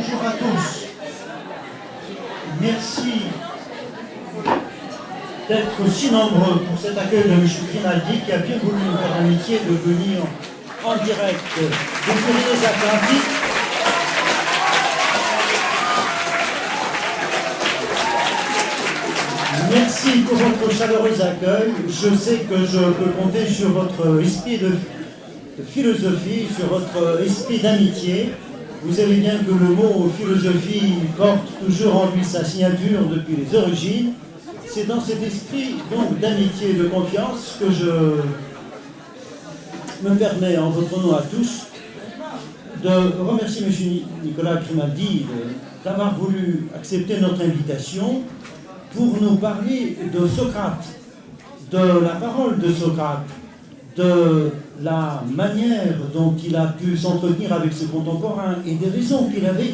Bonjour à tous. Merci d'être aussi nombreux pour cet accueil de M. Grimaldi qui a bien voulu nous faire l'amitié de venir en direct des Pyrénées-Atlantiques. Merci pour votre chaleureux accueil. Je sais que je peux compter sur votre esprit de philosophie, sur votre esprit d'amitié. Vous savez bien que le mot philosophie porte toujours en lui sa signature depuis les origines. C'est dans cet esprit donc d'amitié et de confiance que je me permets, en votre nom à tous, de remercier M. Nicolas Grimaldi d'avoir voulu accepter notre invitation pour nous parler de Socrate, de la parole de Socrate, de la manière dont il a pu s'entretenir avec ses contemporains et des raisons qu'il avait,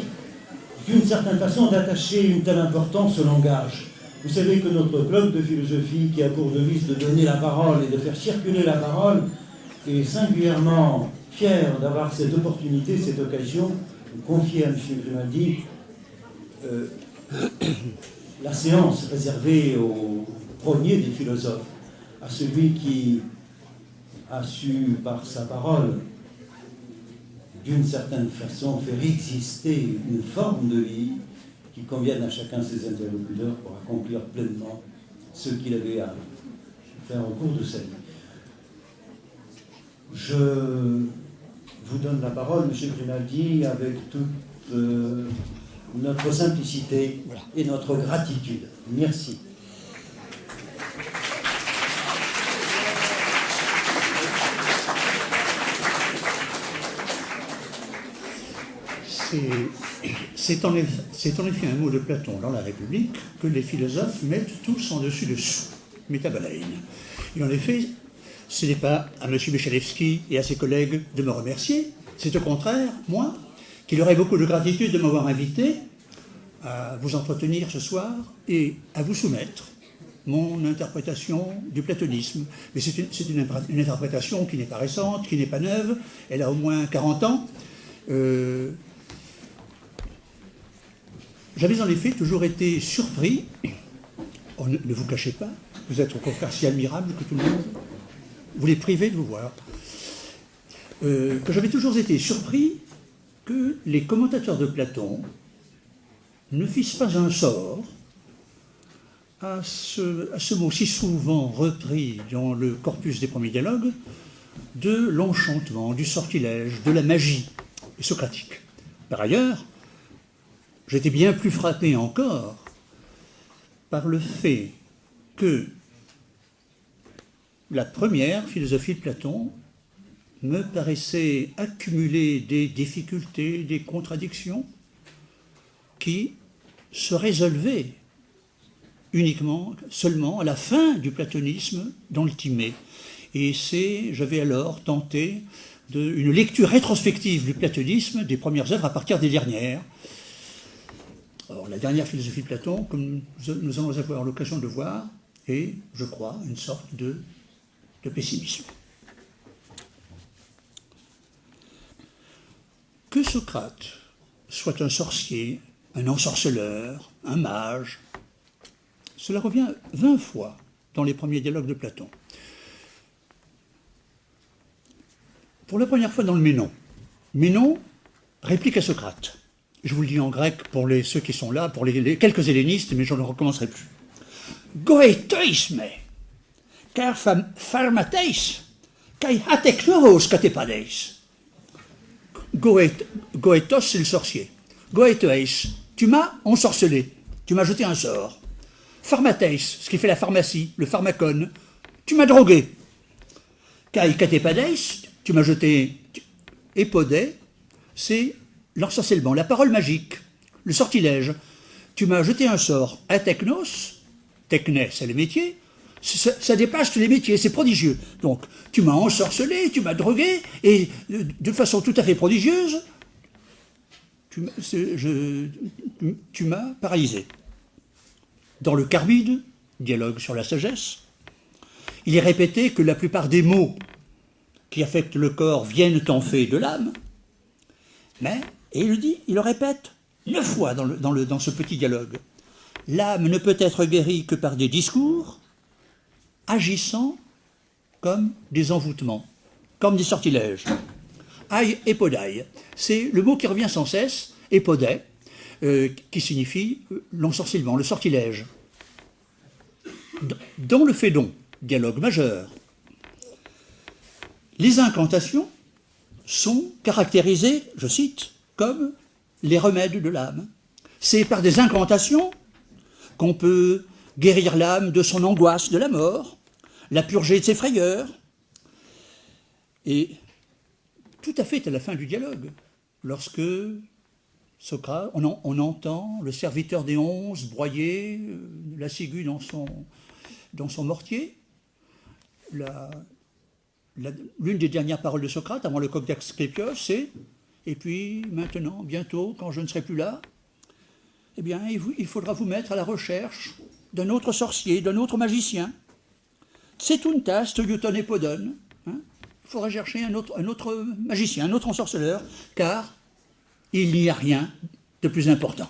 d'une certaine façon, d'attacher une telle importance au langage. Vous savez que notre club de philosophie, qui a pour devise de donner la parole et de faire circuler la parole, est singulièrement fier d'avoir cette opportunité, cette occasion, de confier à M. Grimaldi la séance réservée au premier des philosophes, à celui qui a su, par sa parole, d'une certaine façon, faire exister une forme de vie qui convienne à chacun de ses interlocuteurs pour accomplir pleinement ce qu'il avait à faire au cours de sa vie. Je vous donne la parole, M. Grimaldi, avec toute notre simplicité et notre gratitude. Merci. C'est en effet un mot de Platon dans la République que les philosophes mettent tous en dessus-dessous, métabalaïne. Et en effet, ce n'est pas à M. Michalewski et à ses collègues de me remercier, c'est au contraire, moi, qu'il aurait beaucoup de gratitude de m'avoir invité à vous entretenir ce soir et à vous soumettre mon interprétation du platonisme. Mais c'est une interprétation qui n'est pas récente, qui n'est pas neuve, elle a au moins 40 ans. J'avais en effet toujours été surpris, ne vous cachez pas, vous êtes au contraire si admirable que tout le monde voulait priver de vous voir, que j'avais toujours été surpris que les commentateurs de Platon ne fissent pas un sort à ce mot si souvent repris dans le corpus des premiers dialogues de l'enchantement, du sortilège, de la magie socratique. Par ailleurs, j'étais bien plus frappé encore par le fait que la première philosophie de Platon me paraissait accumuler des difficultés, des contradictions qui se résolvaient uniquement, seulement à la fin du platonisme dans le Timée. Et j'avais alors tenté une lecture rétrospective du platonisme, des premières œuvres à partir des dernières. Alors, la dernière philosophie de Platon, comme nous allons avoir l'occasion de voir, est, je crois, une sorte de pessimisme. Que Socrate soit un sorcier, un ensorceleur, un mage, cela revient 20 fois dans les premiers dialogues de Platon. Pour la première fois dans le Ménon. Ménon réplique à Socrate. Je vous le dis en grec pour ceux qui sont là, pour les quelques hellénistes, mais je ne recommencerai plus. Goetheisme, car pharmateis, kai hateknoros katepadeis. Goethos, c'est le sorcier. Goetheis, tu m'as ensorcelé, tu m'as jeté un sort. Pharmateis, ce qui fait la pharmacie, le pharmacone, tu m'as drogué. Kai katepadeis, tu m'as jeté. Épodé, c'est l'ensorcellement, la parole magique, le sortilège. Tu m'as jeté un sort. Ateknos, techné, c'est le métier, ça dépasse tous les métiers, c'est prodigieux. Donc, tu m'as ensorcelé, tu m'as drogué, et de façon tout à fait prodigieuse, tu m'as paralysé. Dans le Carbide, dialogue sur la sagesse, il est répété que la plupart des mots qui affectent le corps viennent en fait de l'âme, mais, et il le dit, il le répète, 9 fois dans ce petit dialogue. L'âme ne peut être guérie que par des discours agissant comme des envoûtements, comme des sortilèges. Aïe et podai, c'est le mot qui revient sans cesse, épodai, qui signifie l'ensorcellement, le sortilège. Dans le Phédon, dialogue majeur, les incantations sont caractérisées, je cite, comme les remèdes de l'âme. C'est par des incantations qu'on peut guérir l'âme de son angoisse de la mort, la purger de ses frayeurs. Et tout à fait à la fin du dialogue, lorsque Socrate, on entend le serviteur des 11 broyer la ciguë dans son mortier. L'une des dernières paroles de Socrate, avant le coq d'Asclépios, c'est « Et puis, maintenant, bientôt, quand je ne serai plus là, eh bien, il faudra vous mettre à la recherche d'un autre sorcier, d'un autre magicien. Tsetuntas toyuton epodon. Il faudra chercher un autre magicien, un autre ensorceleur, car il n'y a rien de plus important. »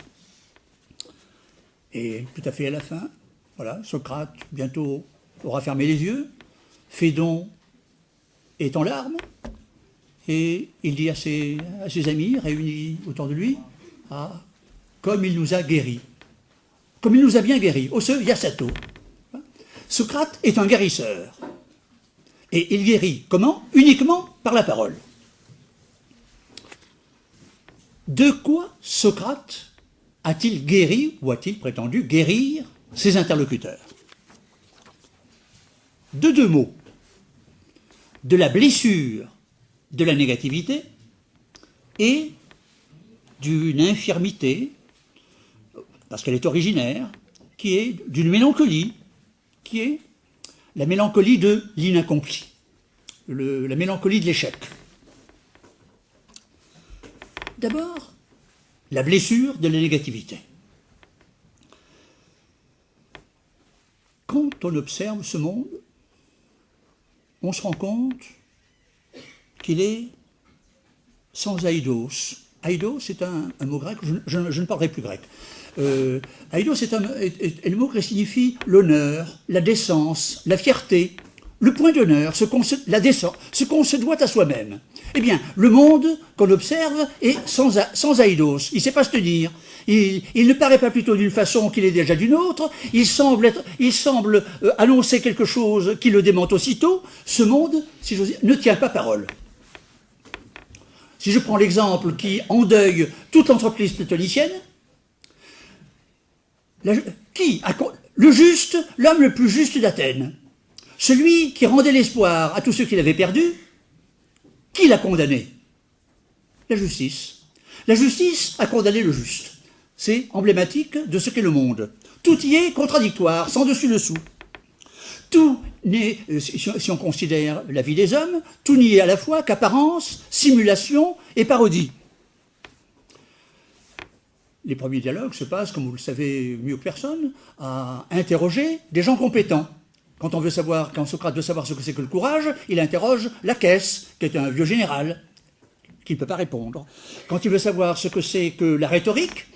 Et tout à fait à la fin, voilà, Socrate, bientôt, aura fermé les yeux, Phédon est en larmes, et il dit à ses amis réunis autour de lui, « Ah, comme il nous a guéris, comme il nous a bien guéris, osse yasato. » Socrate est un guérisseur. Et il guérit comment? Uniquement par la parole. De quoi Socrate a-t-il guéri, ou a-t-il prétendu guérir ses interlocuteurs? De 2 mots. De la blessure de la négativité et d'une infirmité, parce qu'elle est originaire, qui est d'une mélancolie, qui est la mélancolie de l'inaccompli, la mélancolie de l'échec. D'abord, la blessure de la négativité. Quand on observe ce monde, on se rend compte qu'il est sans aidos. Aidos, c'est un mot grec, je ne parlerai plus grec. Aidos est le mot qui signifie l'honneur, la décence, la fierté, le point d'honneur, ce qu'on se doit à soi-même. Eh bien, le monde qu'on observe est sans aidos, il ne sait pas se tenir. Il ne paraît pas plutôt d'une façon qu'il est déjà d'une autre, il semble annoncer quelque chose qui le démente aussitôt. Ce monde, si j'ose dire, ne tient pas parole. Si je prends l'exemple qui endeuille toute l'entreprise platonicienne, le juste, l'homme le plus juste d'Athènes, celui qui rendait l'espoir à tous ceux qui l'avaient perdu, qui l'a condamné? La justice. La justice a condamné le juste. C'est emblématique de ce qu'est le monde. Tout y est contradictoire, sans dessus-dessous. Tout n'est, si on considère la vie des hommes, tout n'y est à la fois qu'apparence, simulation et parodie. Les premiers dialogues se passent, comme vous le savez mieux que personne, à interroger des gens compétents. Quand Socrate veut savoir ce que c'est que le courage, il interroge Laquès, qui est un vieux général, qui ne peut pas répondre. Quand il veut savoir ce que c'est que la rhétorique,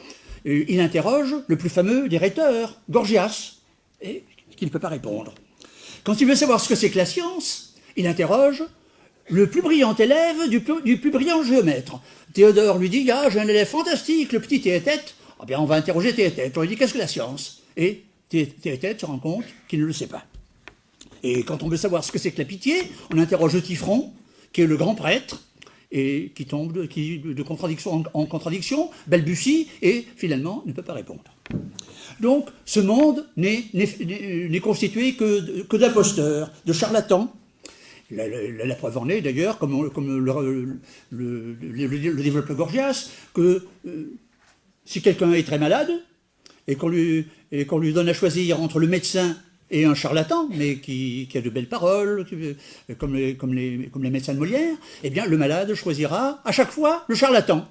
il interroge le plus fameux des rhéteurs, Gorgias, qui ne peut pas répondre. Quand il veut savoir ce que c'est que la science, il interroge le plus brillant élève du plus brillant géomètre. Théodore lui dit, j'ai un élève fantastique, le petit Théétète. Ah bien, on va interroger Théétète. On lui dit, qu'est-ce que la science? Et Théétète se rend compte qu'il ne le sait pas. Et quand on veut savoir ce que c'est que la pitié, on interroge Eutyphron, qui est le grand prêtre, et qui tombe de contradiction en contradiction, balbutie, et finalement ne peut pas répondre. Donc, ce monde n'est constitué que d'imposteurs, de charlatans. La preuve en est d'ailleurs, comme le développe Gorgias, que si quelqu'un est très malade, et qu'on lui donne à choisir entre le médecin et un charlatan, mais qui a de belles paroles, comme les médecins de Molière, eh bien le malade choisira à chaque fois le charlatan.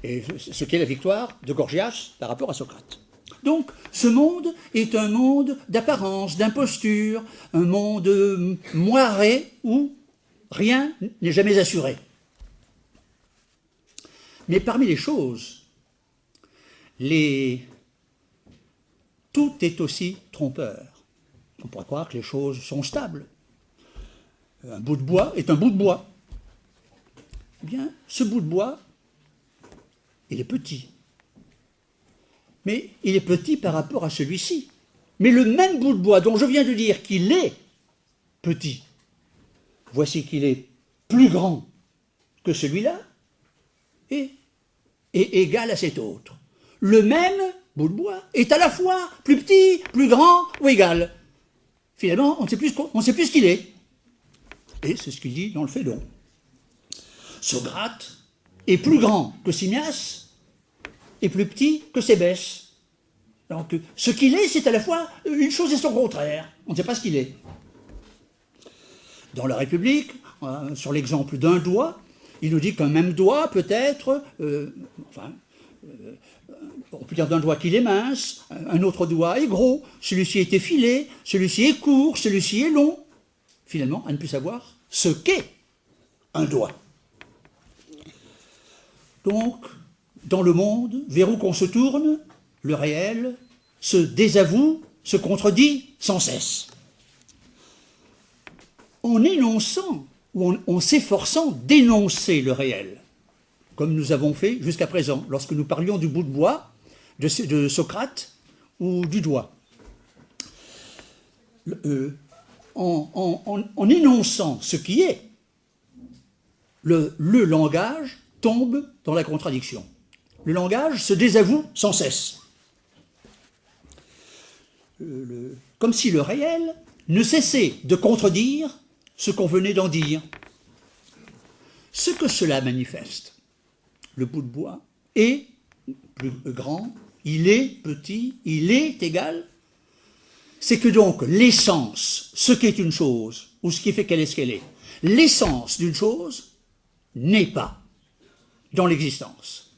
Et ce qui est la victoire de Gorgias par rapport à Socrate. Donc, ce monde est un monde d'apparence, d'imposture, un monde moiré où rien n'est jamais assuré. Mais parmi les choses tout est aussi trompeur. On pourrait croire que les choses sont stables. Un bout de bois est un bout de bois. Eh bien, ce bout de bois, il est petit. Mais il est petit par rapport à celui-ci. Mais le même bout de bois dont je viens de dire qu'il est petit, voici qu'il est plus grand que celui-là et égal à cet autre. Le même bout de bois est à la fois plus petit, plus grand ou égal. Finalement, on ne sait plus ce qu'il est. Et c'est ce qu'il dit dans le Phédon. Socrate est plus grand que Simmias et plus petit que Sébès. Donc, ce qu'il est, c'est à la fois une chose et son contraire. On ne sait pas ce qu'il est. Dans la République, sur l'exemple d'un doigt, il nous dit qu'un même doigt peut être, on peut dire d'un doigt qu'il est mince, un autre doigt est gros, celui-ci est effilé, celui-ci est court, celui-ci est long. Finalement, à ne plus savoir ce qu'est un doigt. Donc, dans le monde, vers où qu'on se tourne, le réel se désavoue, se contredit sans cesse. En énonçant, ou en s'efforçant d'énoncer le réel, comme nous avons fait jusqu'à présent, lorsque nous parlions du bout de bois, de Socrate ou du doigt. En énonçant ce qui est, le langage tombe dans la contradiction. Le langage se désavoue sans cesse. Comme si le réel ne cessait de contredire ce qu'on venait d'en dire. Ce que cela manifeste, le bout de bois est plus grand, il est petit, il est égal, c'est que donc l'essence, ce qu'est une chose, ou ce qui fait qu'elle est ce qu'elle est, l'essence d'une chose n'est pas dans l'existence.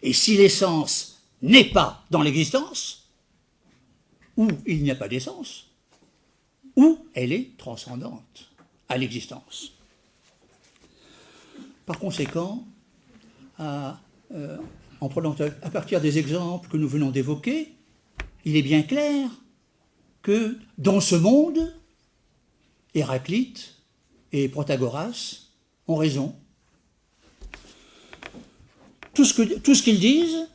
Et si l'essence n'est pas dans l'existence, ou il n'y a pas d'essence, ou elle est transcendante à l'existence. Par conséquent, en prenant à partir des exemples que nous venons d'évoquer, il est bien clair que dans ce monde, Héraclite et Protagoras ont raison. Tout ce qu'ils disent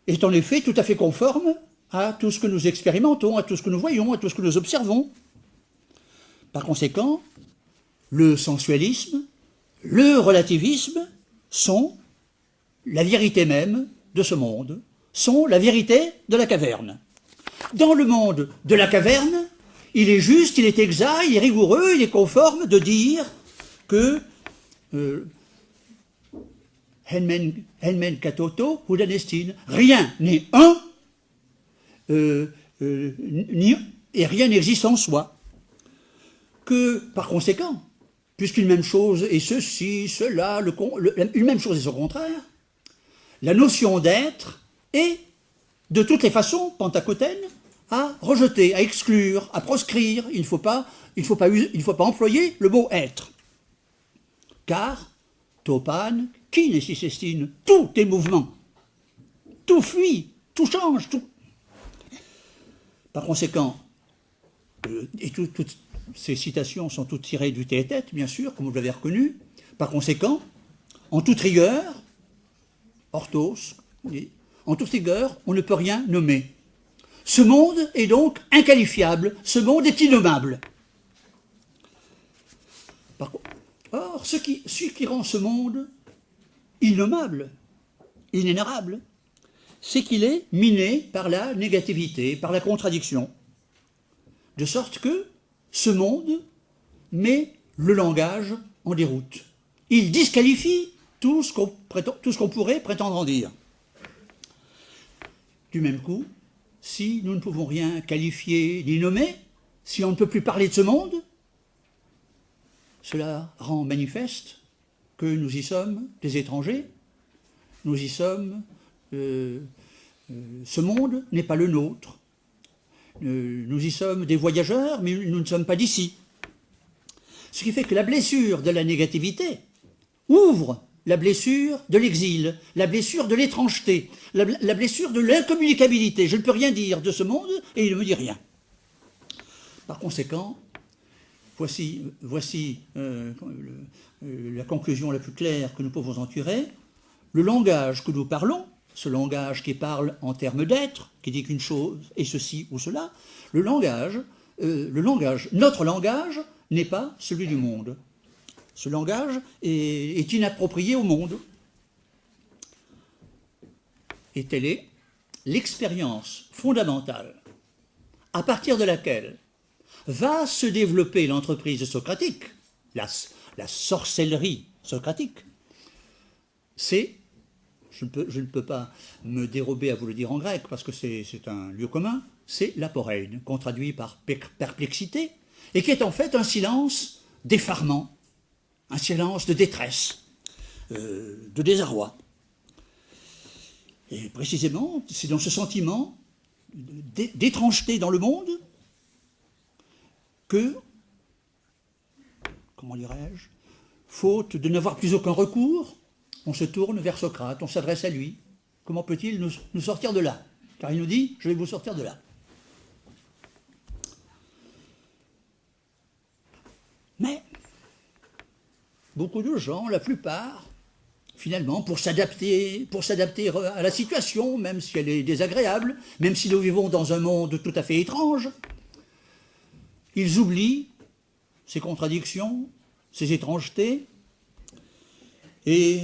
est en effet tout à fait conforme à tout ce que nous expérimentons, à tout ce que nous voyons, à tout ce que nous observons. Par conséquent, le sensualisme, le relativisme sont la vérité même de ce monde, sont la vérité de la caverne. Dans le monde de la caverne, il est juste, il est exact, il est rigoureux, il est conforme de dire que Henmen katoto hudanestine, rien n'est un, et rien n'existe en soi. Que, par conséquent, puisqu'une même chose est ceci, cela, une même chose est son contraire, la notion d'être est, de toutes les façons, pentacotène, à rejeter, à exclure, à proscrire. Il ne faut pas employer le mot être. Car, topan, qui nécessitine, tout est mouvement, tout fuit, tout change, tout. Par conséquent, et toutes ces citations sont toutes tirées du Théétète, bien sûr, comme vous l'avez reconnu. Par conséquent, en toute rigueur, orthos, en toute rigueur, on ne peut rien nommer. Ce monde est donc inqualifiable, ce monde est innommable. Or, ce qui rend ce monde innommable, inénarrable, c'est qu'il est miné par la négativité, par la contradiction. De sorte que ce monde met le langage en déroute. Il disqualifie tout ce qu'on pourrait prétendre en dire. Du même coup, si nous ne pouvons rien qualifier ni nommer, si on ne peut plus parler de ce monde, cela rend manifeste que nous y sommes des étrangers, nous y sommes, ce monde n'est pas le nôtre, nous y sommes des voyageurs, mais nous ne sommes pas d'ici. Ce qui fait que la blessure de la négativité ouvre la blessure de l'exil, la blessure de l'étrangeté, la blessure de l'incommunicabilité. Je ne peux rien dire de ce monde et il ne me dit rien. Par conséquent, voici la conclusion la plus claire que nous pouvons en tirer. Le langage que nous parlons, ce langage qui parle en termes d'être, qui dit qu'une chose est ceci ou cela, notre langage n'est pas celui du monde. Ce langage est inapproprié au monde. Et telle est l'expérience fondamentale à partir de laquelle va se développer l'entreprise socratique, la sorcellerie socratique. C'est, je ne peux pas me dérober à vous le dire en grec parce que c'est un lieu commun, c'est l'aporein, qu'on traduit par perplexité, et qui est en fait un silence d'effarement, un silence de détresse, de désarroi. Et précisément, c'est dans ce sentiment d'étrangeté dans le monde que, comment dirais-je, faute de n'avoir plus aucun recours, on se tourne vers Socrate, on s'adresse à lui. Comment peut-il nous sortir de là? Car il nous dit, je vais vous sortir de là. Mais beaucoup de gens, la plupart, finalement, pour s'adapter à la situation, même si elle est désagréable, même si nous vivons dans un monde tout à fait étrange, ils oublient ces contradictions, ces étrangetés, et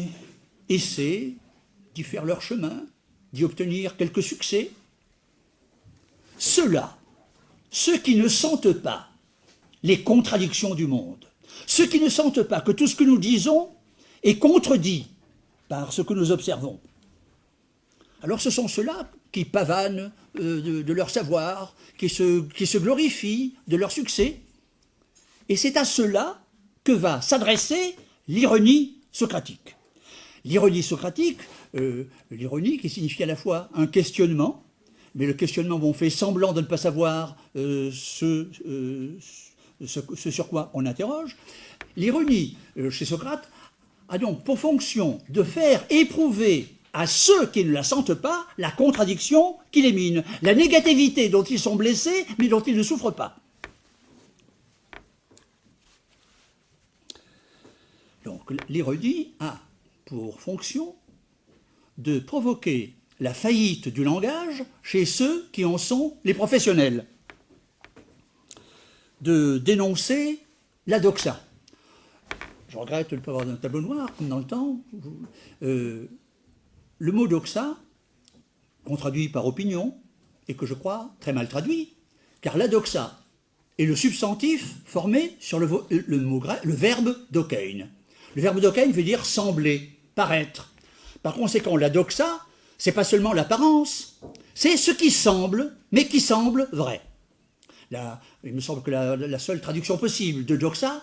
essaient d'y faire leur chemin, d'y obtenir quelques succès. Ceux-là, ceux qui ne sentent pas les contradictions du monde, ceux qui ne sentent pas que tout ce que nous disons est contredit par ce que nous observons, alors ce sont ceux-là qui pavanent de leur savoir, qui se glorifient de leur succès, et c'est à ceux-là que va s'adresser l'ironie socratique. L'ironie socratique, l'ironie qui signifie à la fois un questionnement, mais le questionnement où on fait semblant de ne pas savoir ce sur quoi on interroge. L'ironie, chez Socrate, a donc pour fonction de faire éprouver à ceux qui ne la sentent pas la contradiction qui les mine, la négativité dont ils sont blessés, mais dont ils ne souffrent pas. Donc l'ironie a pour fonction de provoquer la faillite du langage chez ceux qui en sont les professionnels, de dénoncer la doxa. Je regrette de ne pas avoir un tableau noir, comme dans le temps. Le mot doxa, qu'on traduit par opinion, et que je crois très mal traduit, car la doxa est le substantif formé sur le verbe dokein. Le verbe dokein veut dire sembler, paraître. Par conséquent, la doxa, c'est pas seulement l'apparence, c'est ce qui semble, mais qui semble vrai. Il me semble que la seule traduction possible de doxa,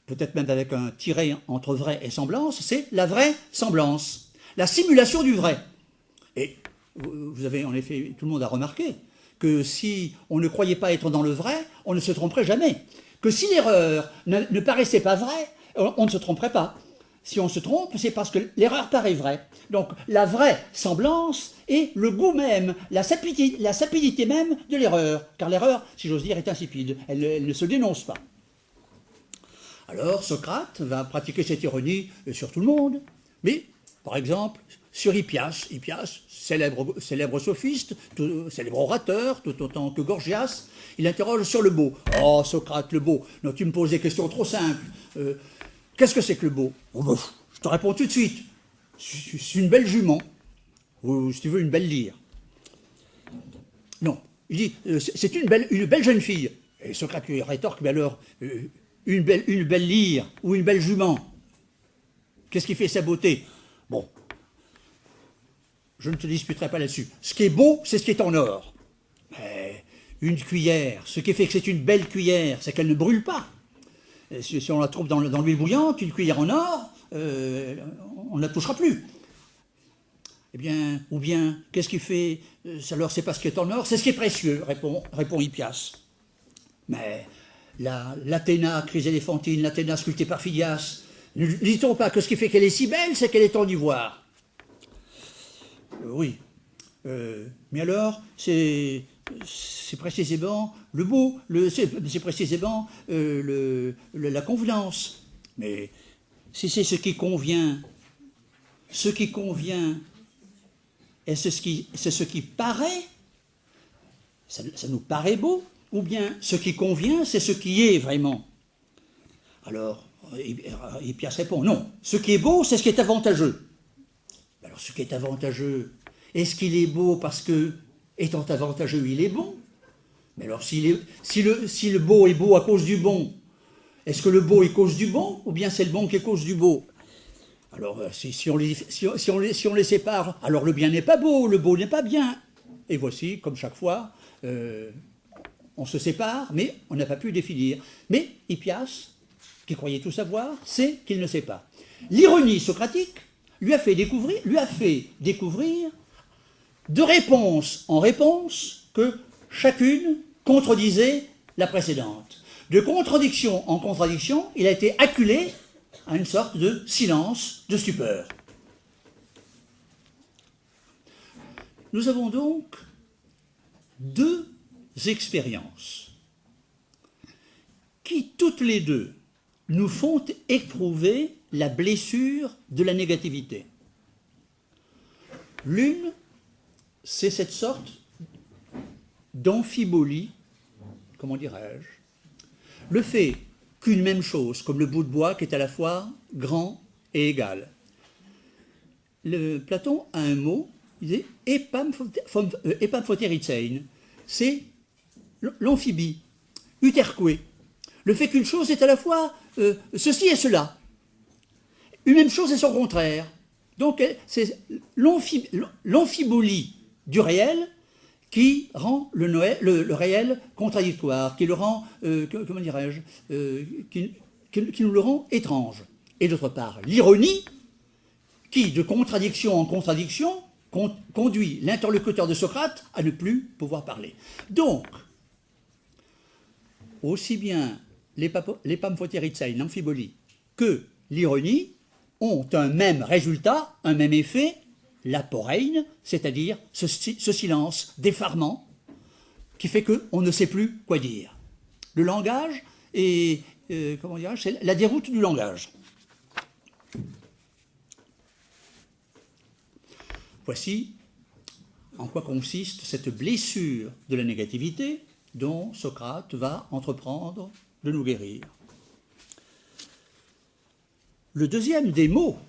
peut-être même avec un tiret entre vrai et semblance, c'est la vraie semblance, la simulation du vrai. Et vous avez en effet, tout le monde a remarqué que si on ne croyait pas être dans le vrai, on ne se tromperait jamais. Que si l'erreur ne paraissait pas vraie, on ne se tromperait pas. Si on se trompe, c'est parce que l'erreur paraît vraie. Donc la vraie semblance est le goût même, la sapidité même de l'erreur. Car l'erreur, si j'ose dire, est insipide. Elle ne se dénonce pas. Alors Socrate va pratiquer cette ironie sur tout le monde. Mais, par exemple, sur Hippias. Hippias, célèbre sophiste, célèbre orateur, tout autant que Gorgias, il interroge sur le beau. « Oh, Socrate, le beau. Non, tu me poses des questions trop simples. Qu'est-ce que c'est que le beau? Je te réponds tout de suite. C'est une belle jument. Ou, si tu veux, une belle lyre. » Non. Il dit, c'est une belle jeune fille. Et Socrate lui rétorque, mais alors, une belle lyre ou une belle jument, qu'est-ce qui fait sa beauté? Bon, je ne te disputerai pas là-dessus. Ce qui est beau, c'est ce qui est en or. Mais une cuillère, ce qui fait que c'est une belle cuillère, c'est qu'elle ne brûle pas. Et si on la trouve dans l'huile bouillante, une cuillère en or, on ne la touchera plus. Eh bien, ou bien, qu'est-ce qui fait? Alors, c'est pas ce qui est en or, c'est ce qui est précieux, répond Hippias. Mais l'Athéna chryséléphantine, l'Athéna sculptée par Phidias, Ne dit-on pas que ce qui fait qu'elle est si belle, c'est qu'elle est en ivoire? Oui. Mais alors, c'est précisément le beau, c'est précisément la convenance. Mais si c'est ce qui convient, et c'est ce qui paraît, ça nous paraît beau, ou bien ce qui convient, c'est ce qui est vraiment. Alors, Hippias répond, non, ce qui est beau, c'est ce qui est avantageux. Alors, ce qui est avantageux, est-ce qu'il est beau parce que, étant avantageux, il est bon? Mais alors, si le beau est beau à cause du bon, est-ce que le beau est cause du bon, ou bien c'est le bon qui est cause du beau? Alors, si on les sépare, alors le bien n'est pas beau, le beau n'est pas bien. Et voici, comme chaque fois, on se sépare, mais on n'a pas pu définir. Mais Hippias, qui croyait tout savoir, sait qu'il ne sait pas. L'ironie socratique lui a fait découvrir de réponse en réponse que chacune contredisait la précédente. De contradiction en contradiction, il a été acculé à une sorte de silence, de stupeur. Nous avons donc deux expériences qui, toutes les deux, nous font éprouver la blessure de la négativité. L'une, c'est cette sorte d'amphibolie, comment dirais-je, le fait qu'une même chose, comme le bout de bois qui est à la fois grand et égal. Platon a un mot, il dit epamphotérizein, c'est l'amphibie, uterque. Le fait qu'une chose est à la fois ceci et cela. Une même chose et son contraire. Donc c'est l'amphibolie du réel qui rend le réel contradictoire, qui le rend, comment dirais-je, qui nous le rend étrange. Et d'autre part, l'ironie, qui, de contradiction en contradiction, conduit l'interlocuteur de Socrate à ne plus pouvoir parler. Donc, aussi bien l'epamphotérizein, l'amphibolie, que l'ironie ont un même résultat, un même effet, l'aporein, c'est-à-dire ce silence d'effarement qui fait qu'on ne sait plus quoi dire. Le langage est, comment dirais-je, c'est la déroute du langage. Voici en quoi consiste cette blessure de la négativité dont Socrate va entreprendre de nous guérir. Le deuxième des mots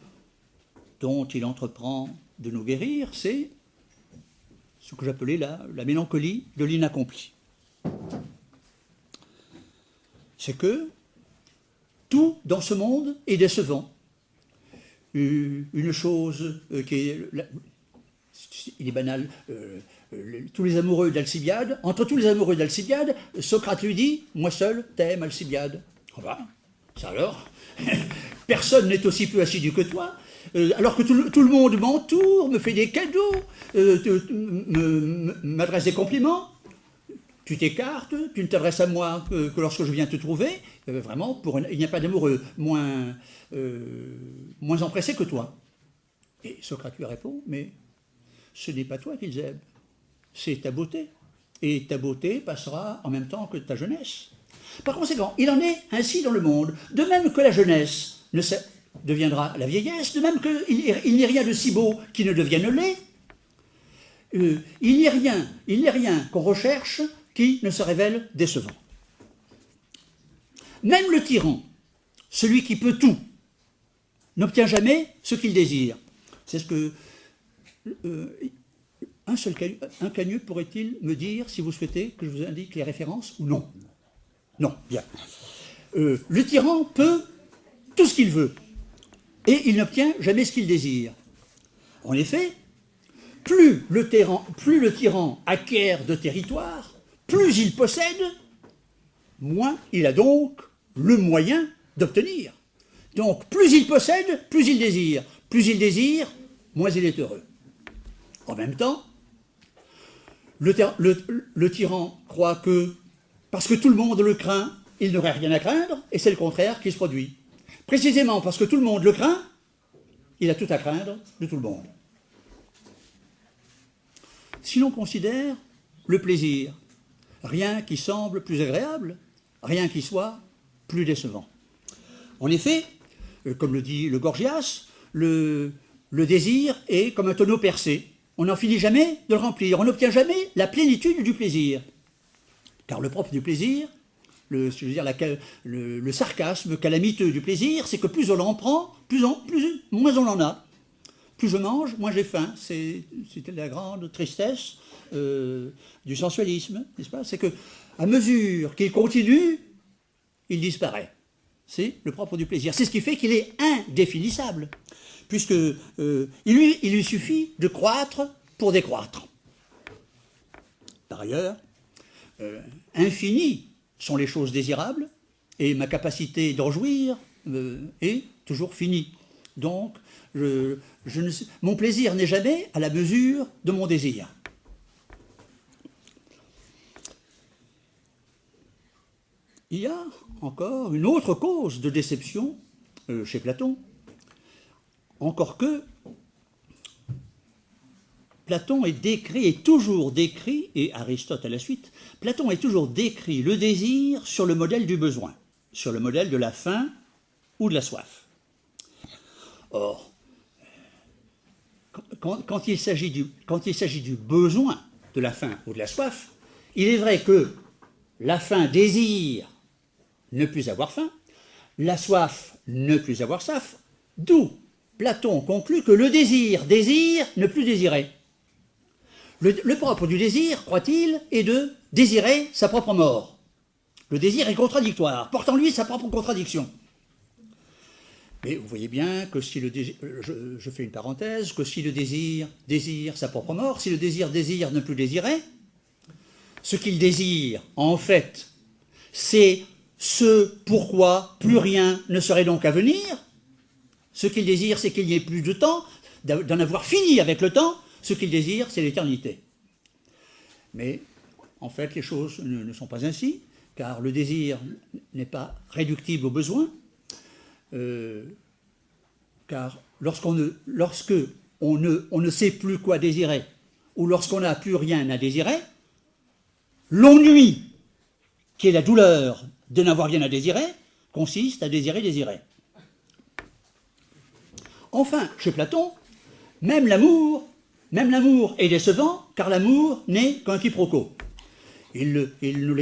dont il entreprend de nous guérir, c'est ce que j'appelais la mélancolie de l'inaccompli. C'est que tout dans ce monde est décevant. Une chose qui est... Il est banal, tous les amoureux d'Alcibiade, entre tous les amoureux d'Alcibiade, Socrate lui dit « Moi seul t'aime, Alcibiade. » Oh ben, ça alors, personne n'est aussi peu assidu que toi, alors que tout le monde m'entoure, me fait des cadeaux, m'adresse des compliments. Tu t'écartes, tu ne t'adresses à moi que lorsque je viens te trouver. Vraiment, il n'y a pas d'amoureux moins empressé que toi. Et Socrate lui répond, mais ce n'est pas toi qu'ils aiment, c'est ta beauté. Et ta beauté passera en même temps que ta jeunesse. Par conséquent, il en est ainsi dans le monde. De même que la jeunesse deviendra la vieillesse, de même qu'il n'y a rien de si beau qui ne devienne laid, il n'y a rien qu'on recherche qui ne se révèle décevant. Même le tyran, celui qui peut tout, n'obtient jamais ce qu'il désire. C'est ce que un cagneux pourrait-il me dire, si vous souhaitez, que je vous indique les références ou non? Non, bien. Le tyran peut tout ce qu'il veut, et il n'obtient jamais ce qu'il désire. En effet, plus le tyran acquiert de territoire, plus il possède, moins il a donc le moyen d'obtenir. Donc, plus il possède, plus il désire. Plus il désire, moins il est heureux. En même temps, le tyran croit que, parce que tout le monde le craint, il n'aurait rien à craindre, et c'est le contraire qui se produit. Précisément parce que tout le monde le craint, il a tout à craindre de tout le monde. Si l'on considère le plaisir, rien qui semble plus agréable, rien qui soit plus décevant. En effet, comme le dit le Gorgias, le désir est comme un tonneau percé. On n'en finit jamais de le remplir, on n'obtient jamais la plénitude du plaisir. Car le propre du plaisir, le sarcasme calamiteux du plaisir, c'est que plus on en prend, moins on en a. Plus je mange, moins j'ai faim. C'était la grande tristesse du sensualisme, n'est-ce pas? C'est que à mesure qu'il continue, il disparaît. C'est le propre du plaisir. C'est ce qui fait qu'il est indéfinissable, puisque il lui suffit de croître pour décroître. Par ailleurs, infinies sont les choses désirables, et ma capacité d'en jouir est toujours finie. Donc, mon plaisir n'est jamais à la mesure de mon désir. Il y a encore une autre cause de déception chez Platon, encore que Platon est toujours décrit, et Aristote à la suite, Platon est toujours décrit le désir sur le modèle du besoin, sur le modèle de la faim ou de la soif. Or, quand il s'agit du besoin, de la faim ou de la soif, il est vrai que la faim désire ne plus avoir faim, la soif ne plus avoir soif, d'où Platon conclut que le désire ne plus désirer. Le propre du désir, croit-il, est de désirer sa propre mort. Le désir est contradictoire, porte en lui sa propre contradiction. Mais vous voyez bien que si le désir, je fais une parenthèse, que si le désir désire sa propre mort, si le désir désire ne plus désirer, ce qu'il désire, en fait, c'est ce pourquoi plus rien ne serait donc à venir. Ce qu'il désire, c'est qu'il n'y ait plus de temps, d'en avoir fini avec le temps. Ce qu'il désire, c'est l'éternité. Mais, en fait, les choses ne sont pas ainsi, car le désir n'est pas réductible au besoin, car lorsqu'on ne sait plus quoi désirer, ou lorsqu'on n'a plus rien à désirer, l'ennui, qui est la douleur de n'avoir rien à désirer, consiste à désirer. Enfin, chez Platon, même l'amour est décevant, car l'amour n'est qu'un quiproquo. Il nous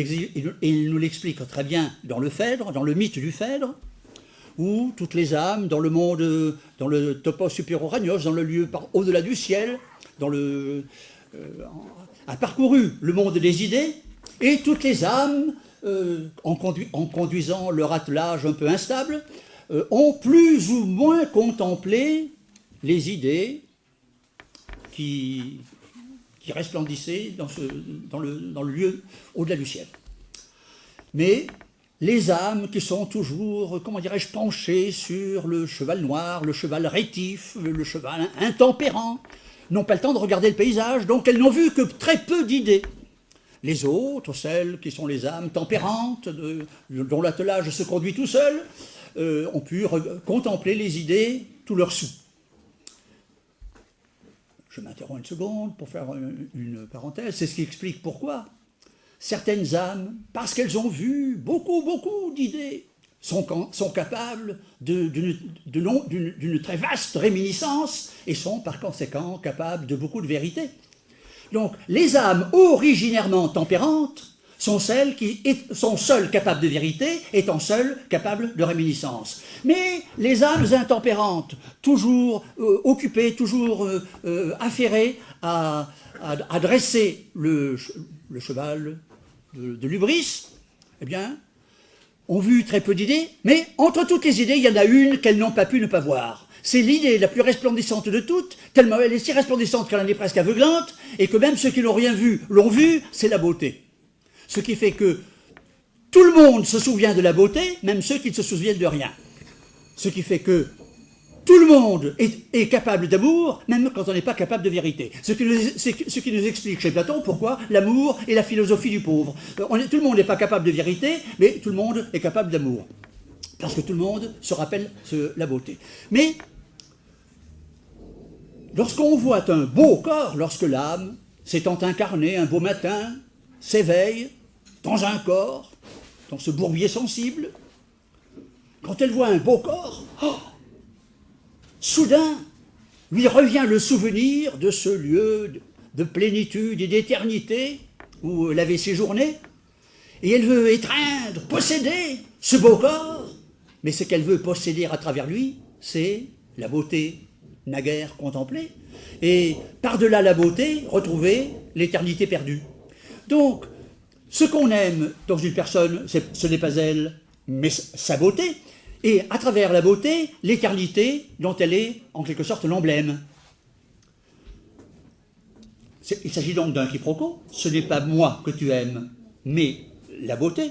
l'explique très bien dans le Phèdre, dans le mythe du Phèdre, où toutes les âmes, dans le monde, dans le topos superoranios, dans le lieu au-delà du ciel, a parcouru le monde des idées, et toutes les âmes, en conduisant leur attelage un peu instable, ont plus ou moins contemplé les idées qui resplendissaient dans le lieu au-delà du ciel. Mais les âmes qui sont toujours, comment dirais-je, penchées sur le cheval noir, le cheval rétif, le cheval intempérant, n'ont pas le temps de regarder le paysage, donc elles n'ont vu que très peu d'idées. Les autres, celles qui sont les âmes tempérantes, dont l'attelage se conduit tout seul, ont pu contempler les idées tout leur sou. Je m'interromps une seconde pour faire une parenthèse, c'est ce qui explique pourquoi certaines âmes, parce qu'elles ont vu beaucoup d'idées, sont capables d'une très vaste réminiscence et sont par conséquent capables de beaucoup de vérité. Donc les âmes originairement tempérantes sont celles qui sont seules capables de vérité, étant seules capables de réminiscence. Mais les âmes intempérantes, toujours occupées, toujours affairées à dresser le cheval de l'hubris, eh bien, ont vu très peu d'idées, mais entre toutes les idées, il y en a une qu'elles n'ont pas pu ne pas voir. C'est l'idée la plus resplendissante de toutes, tellement elle est si resplendissante qu'elle en est presque aveuglante, et que même ceux qui n'ont rien vu l'ont vue, c'est la beauté. Ce qui fait que tout le monde se souvient de la beauté, même ceux qui ne se souviennent de rien. Ce qui fait que tout le monde est capable d'amour, même quand on n'est pas capable de vérité. Ce qui nous explique chez Platon pourquoi l'amour est la philosophie du pauvre. Tout le monde n'est pas capable de vérité, mais tout le monde est capable d'amour. parce que tout le monde se rappelle la beauté. Mais lorsqu'on voit un beau corps, lorsque l'âme, s'étant incarnée un beau matin, s'éveille dans un corps, dans ce bourbier sensible, quand elle voit un beau corps, soudain, lui revient le souvenir de ce lieu de plénitude et d'éternité où elle avait séjourné, et elle veut étreindre, posséder ce beau corps, mais ce qu'elle veut posséder à travers lui, c'est la beauté naguère contemplée, et par-delà la beauté, retrouver l'éternité perdue. Donc, ce qu'on aime dans une personne, ce n'est pas elle, mais sa beauté, et à travers la beauté, l'éternité dont elle est en quelque sorte l'emblème. Il s'agit donc d'un quiproquo. Ce n'est pas moi que tu aimes, mais la beauté.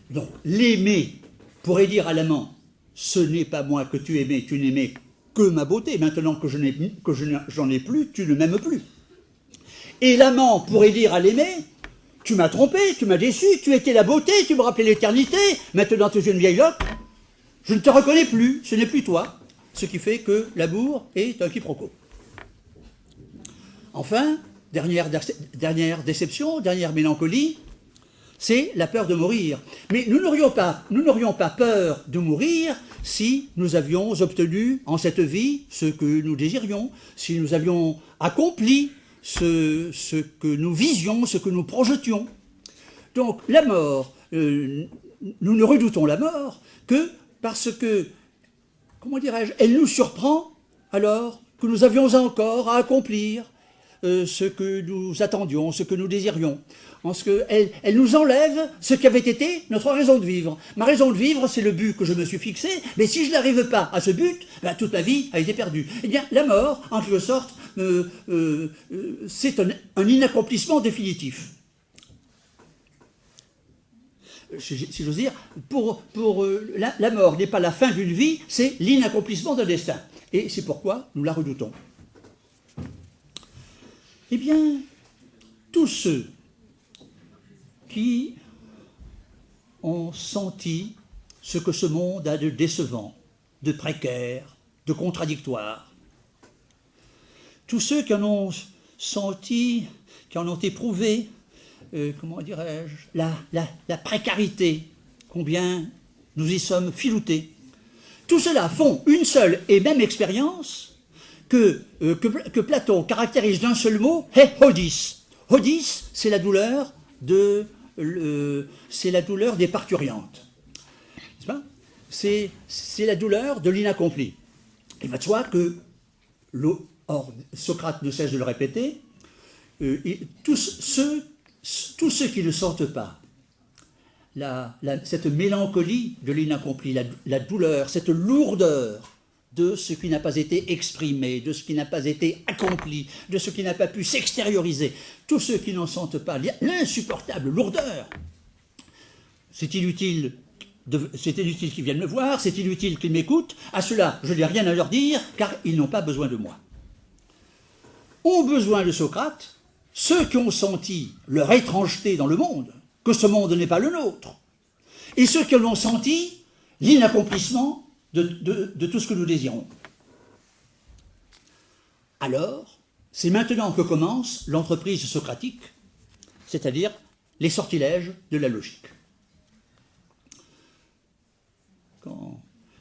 Donc l'aimer pourrait dire à l'amant, ce n'est pas moi que tu aimais, tu n'aimais que ma beauté. Maintenant que j'en ai plus, tu ne m'aimes plus. Et l'amant pourrait dire à l'aimé, tu m'as trompé, tu m'as déçu, tu étais la beauté, tu me rappelais l'éternité, maintenant tu es une vieille loque, je ne te reconnais plus, ce n'est plus toi. Ce qui fait que l'amour est un quiproquo. Enfin, dernière déception, dernière mélancolie, c'est la peur de mourir. Mais nous n'aurions pas peur de mourir si nous avions obtenu en cette vie ce que nous désirions, si nous avions accompli ce que nous visions, ce que nous projetions. Donc la mort, nous ne redoutons la mort que parce que, comment dirais-je, elle nous surprend alors que nous avions encore à accomplir ce que nous attendions, ce que nous désirions. En ce qu'elle nous enlève ce qui avait été notre raison de vivre. Ma raison de vivre, c'est le but que je me suis fixé, mais si je n'arrive pas à ce but, ben, toute ma vie a été perdue. Eh bien, la mort, en quelque sorte, c'est un inaccomplissement définitif. Si j'ose dire, la mort n'est pas la fin d'une vie, c'est l'inaccomplissement d'un destin. Et c'est pourquoi nous la redoutons. Eh bien, tous ceux qui ont senti ce que ce monde a de décevant, de précaire, de contradictoire, tous ceux qui en ont senti, qui en ont éprouvé, comment dirais-je, la précarité, combien nous y sommes filoutés, tout cela font une seule et même expérience que Platon caractérise d'un seul mot, hodis. Hodis, c'est la douleur des parturiantes. C'est la douleur de l'inaccompli. Il va de soi que, Socrate ne cesse de le répéter, tous ceux qui ne sentent pas cette mélancolie de l'inaccompli, la douleur, cette lourdeur de ce qui n'a pas été exprimé, de ce qui n'a pas été accompli, de ce qui n'a pas pu s'extérioriser, tous ceux qui n'en sentent pas l'insupportable lourdeur, c'est inutile qu'ils viennent me voir, c'est inutile qu'ils m'écoutent, à cela je n'ai rien à leur dire, car ils n'ont pas besoin de moi. Ont besoin de Socrate ceux qui ont senti leur étrangeté dans le monde, que ce monde n'est pas le nôtre, et ceux qui l'ont senti l'inaccomplissement de tout ce que nous désirons. Alors, c'est maintenant que commence l'entreprise socratique, c'est-à-dire les sortilèges de la logique.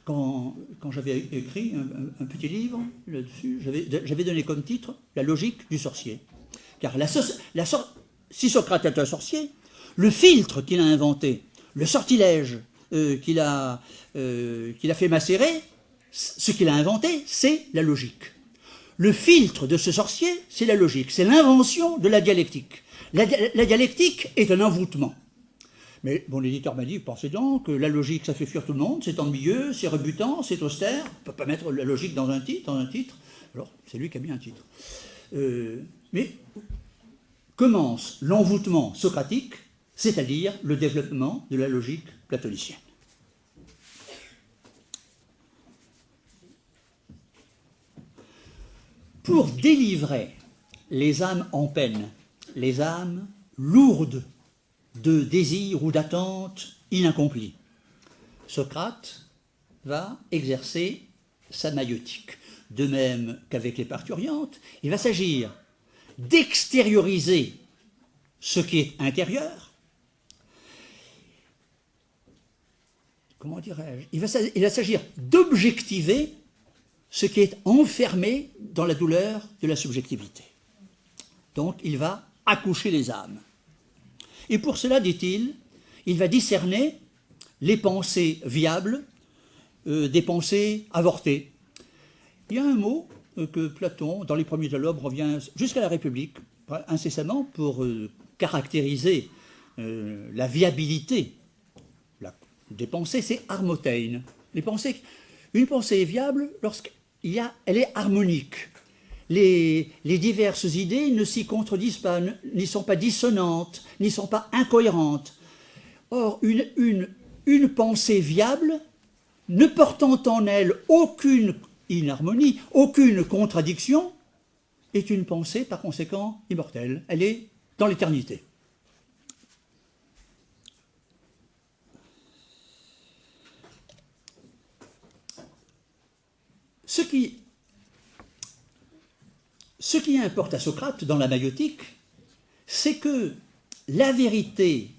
Quand j'avais écrit un petit livre là-dessus, j'avais donné comme titre « La logique du sorcier ». Car si Socrate est un sorcier, le filtre qu'il a inventé, le sortilège qu'il a fait macérer, ce qu'il a inventé, c'est la logique. Le filtre de ce sorcier, c'est la logique, c'est l'invention de la dialectique. La dialectique est un envoûtement. Mais mon éditeur m'a dit, pensez donc, la logique, ça fait fuir tout le monde, c'est ennuyeux, c'est rebutant, c'est austère, on ne peut pas mettre la logique dans un titre. Alors, c'est lui qui a mis un titre. Mais commence l'envoûtement socratique, c'est-à-dire le développement de la logique platonicienne. Pour délivrer les âmes en peine, les âmes lourdes de désirs ou d'attentes inaccomplis, Socrate va exercer sa maïotique. De même qu'avec les parturientes, il va s'agir d'extérioriser ce qui est intérieur. Comment dirais-je? Il va s'agir d'objectiver ce qui est enfermé dans la douleur de la subjectivité. Donc il va accoucher les âmes. Et pour cela, dit-il, il va discerner les pensées viables des pensées avortées. Il y a un mot que Platon, dans les premiers dialogues, revient jusqu'à la République, incessamment, pour caractériser la viabilité des pensées, c'est harmotein. Une pensée est viable lorsqu'elle est harmonique. Les diverses idées ne s'y contredisent pas, n'y sont pas dissonantes, n'y sont pas incohérentes. Or, une pensée viable, ne portant en elle aucune inharmonie, aucune contradiction, est une pensée, par conséquent, immortelle. Elle est dans l'éternité. Ce qui importe à Socrate dans la maïotique, c'est que la vérité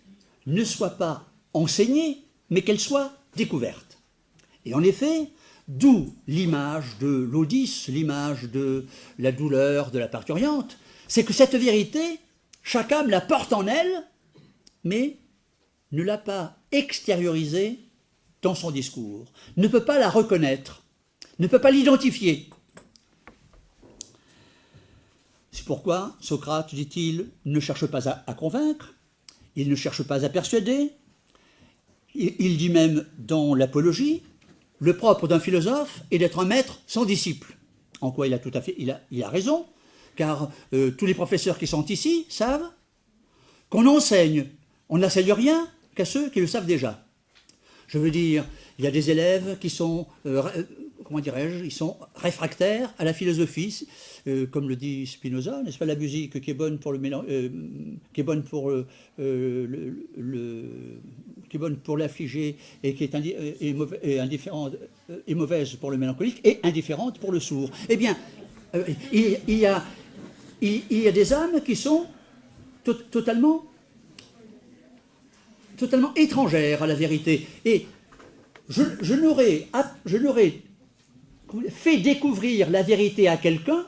ne soit pas enseignée, mais qu'elle soit découverte. Et en effet, d'où l'image de l'Odysse, l'image de la douleur de la parturiente, c'est que cette vérité, chaque âme la porte en elle, mais ne l'a pas extériorisée dans son discours, ne peut pas la reconnaître, ne peut pas l'identifier. C'est pourquoi Socrate, dit-il, ne cherche pas à convaincre, il ne cherche pas à persuader. Il dit même dans l'Apologie, le propre d'un philosophe est d'être un maître sans disciple. En quoi il a raison, car tous les professeurs qui sont ici savent qu'on enseigne. On n'enseigne rien qu'à ceux qui le savent déjà. Je veux dire, il y a des élèves qui sont, ils sont réfractaires à la philosophie, comme le dit Spinoza, n'est-ce pas, la musique qui est bonne pour qui est bonne pour qui est bonne pour l'affligé et qui est indifférente et mauvaise pour le mélancolique et indifférente pour le sourd. Eh bien, il y a des âmes qui sont totalement étrangères à la vérité. Et je n'aurais fait découvrir la vérité à quelqu'un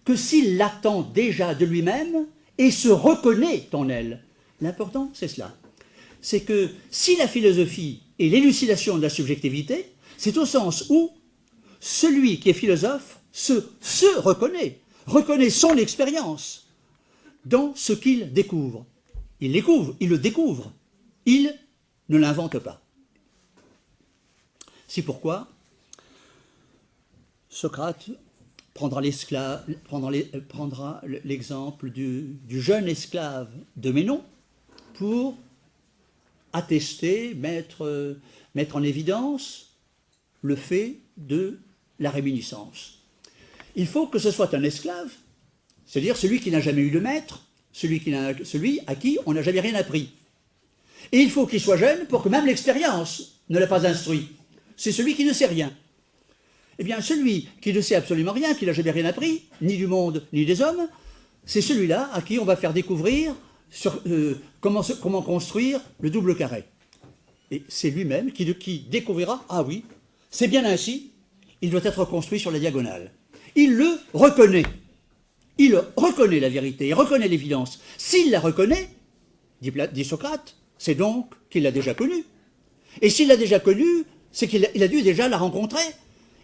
que s'il l'attend déjà de lui-même et se reconnaît en elle. L'important, c'est cela. C'est que si la philosophie est l'élucidation de la subjectivité, c'est au sens où celui qui est philosophe se reconnaît son expérience dans ce qu'il découvre. Il le découvre, il ne l'invente pas. C'est pourquoi Socrate prendra l'exemple du jeune esclave de Ménon pour attester, mettre en évidence le fait de la réminiscence. Il faut que ce soit un esclave, c'est-à-dire celui qui n'a jamais eu de maître, celui à qui on n'a jamais rien appris. Et il faut qu'il soit jeune pour que même l'expérience ne l'ait pas instruit. C'est celui qui ne sait rien. Eh bien, celui qui ne sait absolument rien, qui n'a jamais rien appris, ni du monde, ni des hommes, c'est celui-là à qui on va faire découvrir comment construire le double carré. Et c'est lui-même qui découvrira, ah oui, c'est bien ainsi, il doit être construit sur la diagonale. Il le reconnaît. Il reconnaît la vérité, il reconnaît l'évidence. S'il la reconnaît, dit Socrate, c'est donc qu'il l'a déjà connue. Et s'il l'a déjà connue, c'est qu'il a dû déjà la rencontrer.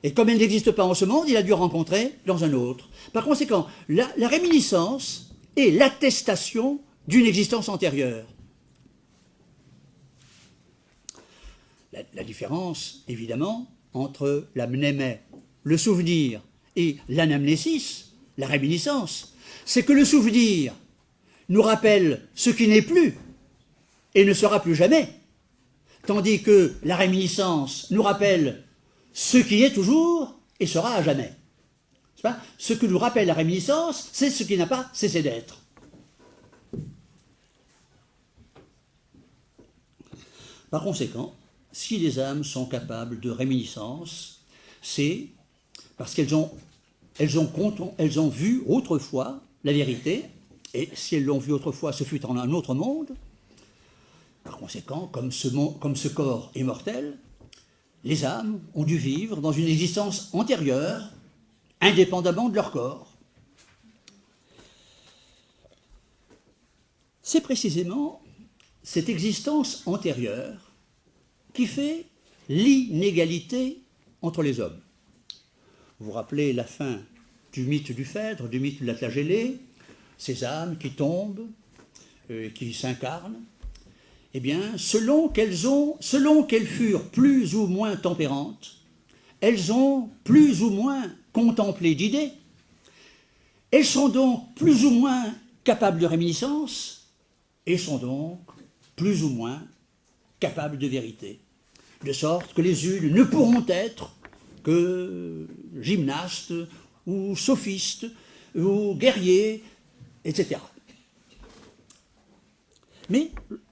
Et comme elle n'existe pas en ce monde, il a dû rencontrer dans un autre. Par conséquent, la réminiscence est l'attestation d'une existence antérieure. La différence, évidemment, entre la mnémé, le souvenir, et l'anamnésis, la réminiscence, c'est que le souvenir nous rappelle ce qui n'est plus et ne sera plus jamais, tandis que la réminiscence nous rappelle ce qui est toujours et sera à jamais. Ce que nous rappelle la réminiscence, c'est ce qui n'a pas cessé d'être. Par conséquent, si les âmes sont capables de réminiscence, c'est parce qu'elles ont vu autrefois la vérité, et si elles l'ont vu autrefois, ce fut en un autre monde. Par conséquent, comme ce corps est mortel, les âmes ont dû vivre dans une existence antérieure, indépendamment de leur corps. C'est précisément cette existence antérieure qui fait l'inégalité entre les hommes. Vous vous rappelez la fin du mythe du Phèdre, du mythe de la flagellée, ces âmes qui tombent, qui s'incarnent. Eh bien, selon qu'elles furent plus ou moins tempérantes, elles ont plus ou moins contemplé d'idées, elles sont donc plus ou moins capables de réminiscence, et sont donc plus ou moins capables de vérité. De sorte que les unes ne pourront être que gymnastes, ou sophistes, ou guerriers, etc. Mais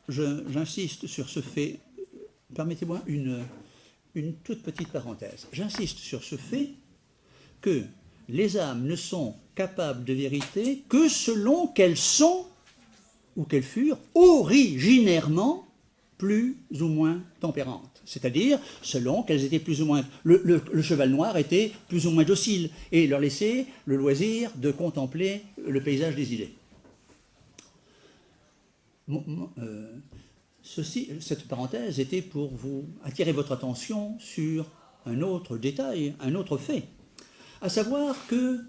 j'insiste sur ce fait, permettez-moi une toute petite parenthèse. J'insiste sur ce fait que les âmes ne sont capables de vérité que selon qu'elles sont, ou qu'elles furent, originairement plus ou moins tempérantes. C'est-à-dire selon qu'elles étaient plus ou moins... Le cheval noir était plus ou moins docile et leur laissait le loisir de contempler le paysage des idées. Cette parenthèse était pour vous attirer votre attention sur un autre détail, un autre fait, à savoir que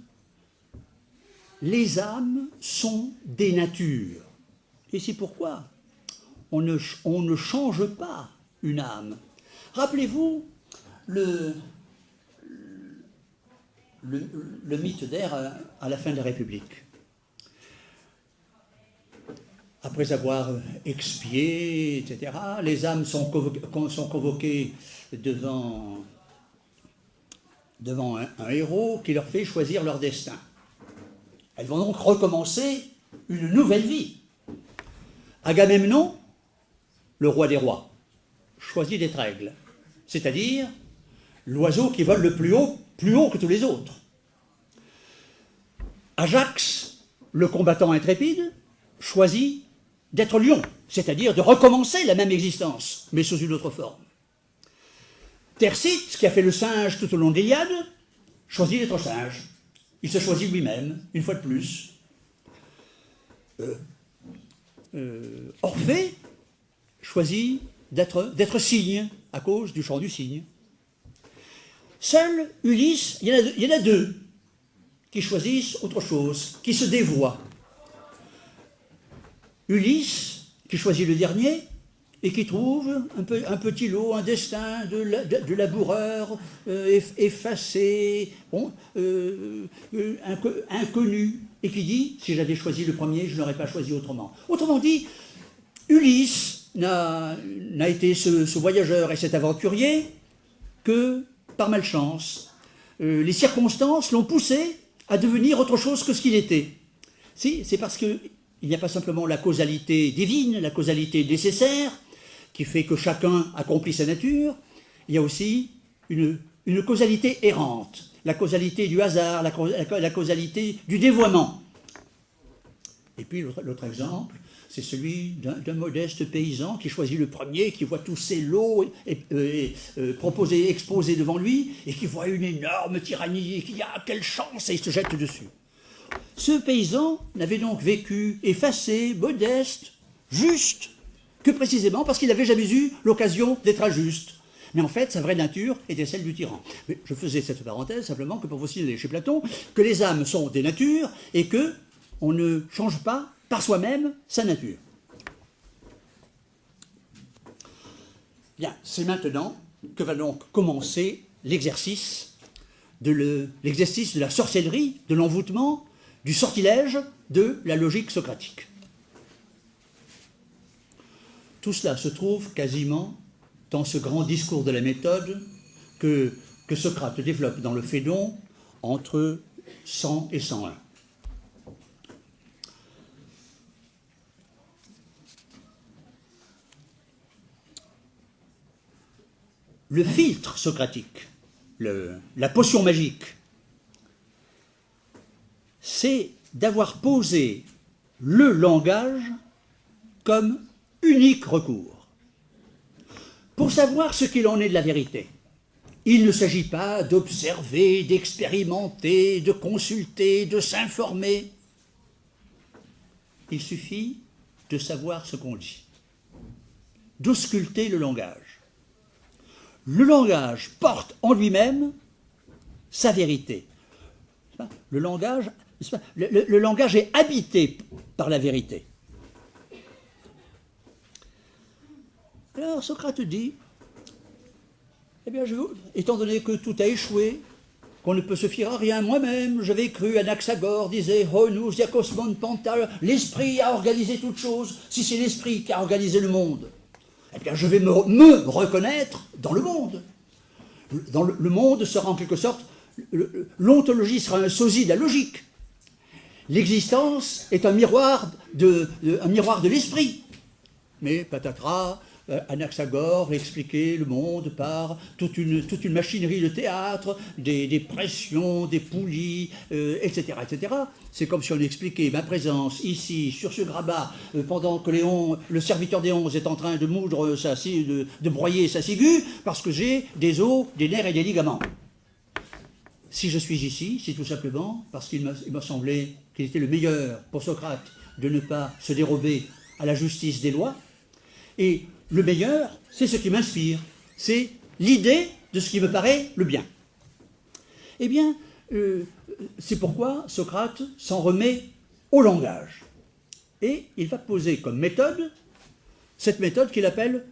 les âmes sont des natures. Et c'est pourquoi on ne change pas une âme. Rappelez-vous le mythe d'Air à la fin de la République. Après avoir expié, etc., les âmes sont convoquées devant un héros qui leur fait choisir leur destin. Elles vont donc recommencer une nouvelle vie. Agamemnon, le roi des rois, choisit d'être aigle, c'est-à-dire l'oiseau qui vole le plus haut que tous les autres. Ajax, le combattant intrépide, choisit d'être lion, c'est-à-dire de recommencer la même existence, mais sous une autre forme. Thersites, qui a fait le singe tout au long de l'Iliade, choisit d'être singe. Il se choisit lui-même, une fois de plus. Orphée choisit d'être cygne, à cause du chant du cygne. Seul Ulysse, il y en a deux qui choisissent autre chose, qui se dévoient. Ulysse, qui choisit le dernier, et qui trouve un petit lot, un destin de laboureur effacé, inconnu, et qui dit, si j'avais choisi le premier, je ne l'aurais pas choisi autrement. Autrement dit, Ulysse n'a été ce voyageur et cet aventurier que par malchance. Les circonstances l'ont poussé à devenir autre chose que ce qu'il était. Si, c'est parce qu'il n'y a pas simplement la causalité divine, la causalité nécessaire, qui fait que chacun accomplit sa nature, il y a aussi une causalité errante, la causalité du hasard, la causalité du dévoiement. Et puis l'autre exemple, c'est celui d'un modeste paysan qui choisit le premier, qui voit tous ses lots proposés, exposés devant lui, et qui voit une énorme tyrannie, et qui dit « Ah, quelle chance !» et il se jette dessus. Ce paysan n'avait donc vécu effacé, modeste, juste, que précisément parce qu'il n'avait jamais eu l'occasion d'être injuste. Mais en fait, sa vraie nature était celle du tyran. Mais je faisais cette parenthèse simplement que pour vous signaler chez Platon que les âmes sont des natures et que on ne change pas par soi-même sa nature. Bien, c'est maintenant que va donc commencer l'exercice de la sorcellerie, de l'envoûtement, du sortilège, de la logique socratique. Tout cela se trouve quasiment dans ce grand discours de la méthode que Socrate développe dans le Phédon entre 100 et 101. le filtre socratique, la potion magique, c'est d'avoir posé le langage comme unique recours. Pour savoir ce qu'il en est de la vérité, il ne s'agit pas d'observer, d'expérimenter, de consulter, de s'informer. Il suffit de savoir ce qu'on dit, d'ausculter le langage. Le langage porte en lui-même sa vérité. Le langage est habité par la vérité. Alors Socrate dit, eh bien, étant donné que tout a échoué, qu'on ne peut se fier à rien, moi-même, j'avais cru, Anaxagore disait, Honus diakosmon panta, l'esprit a organisé toute chose, si c'est l'esprit qui a organisé le monde, eh bien, je vais me reconnaître dans le monde. Le monde sera en quelque sorte, l'ontologie sera un sosie de la logique. L'existence est un miroir de l'esprit. Mais patatras, Anaxagore expliquait le monde par toute une machinerie de théâtre, des pressions, des poulies, etc., etc. C'est comme si on expliquait ma présence ici, sur ce grabat, pendant que le serviteur des 11 est en train de moudre, de broyer sa ciguë, parce que j'ai des os, des nerfs et des ligaments. Si je suis ici, c'est tout simplement parce qu'il m'a semblé qu'il était le meilleur pour Socrate de ne pas se dérober à la justice des lois. Et le meilleur, c'est ce qui m'inspire, c'est l'idée de ce qui me paraît le bien. Eh bien, c'est pourquoi Socrate s'en remet au langage. Et il va poser comme méthode, cette méthode qu'il appelle,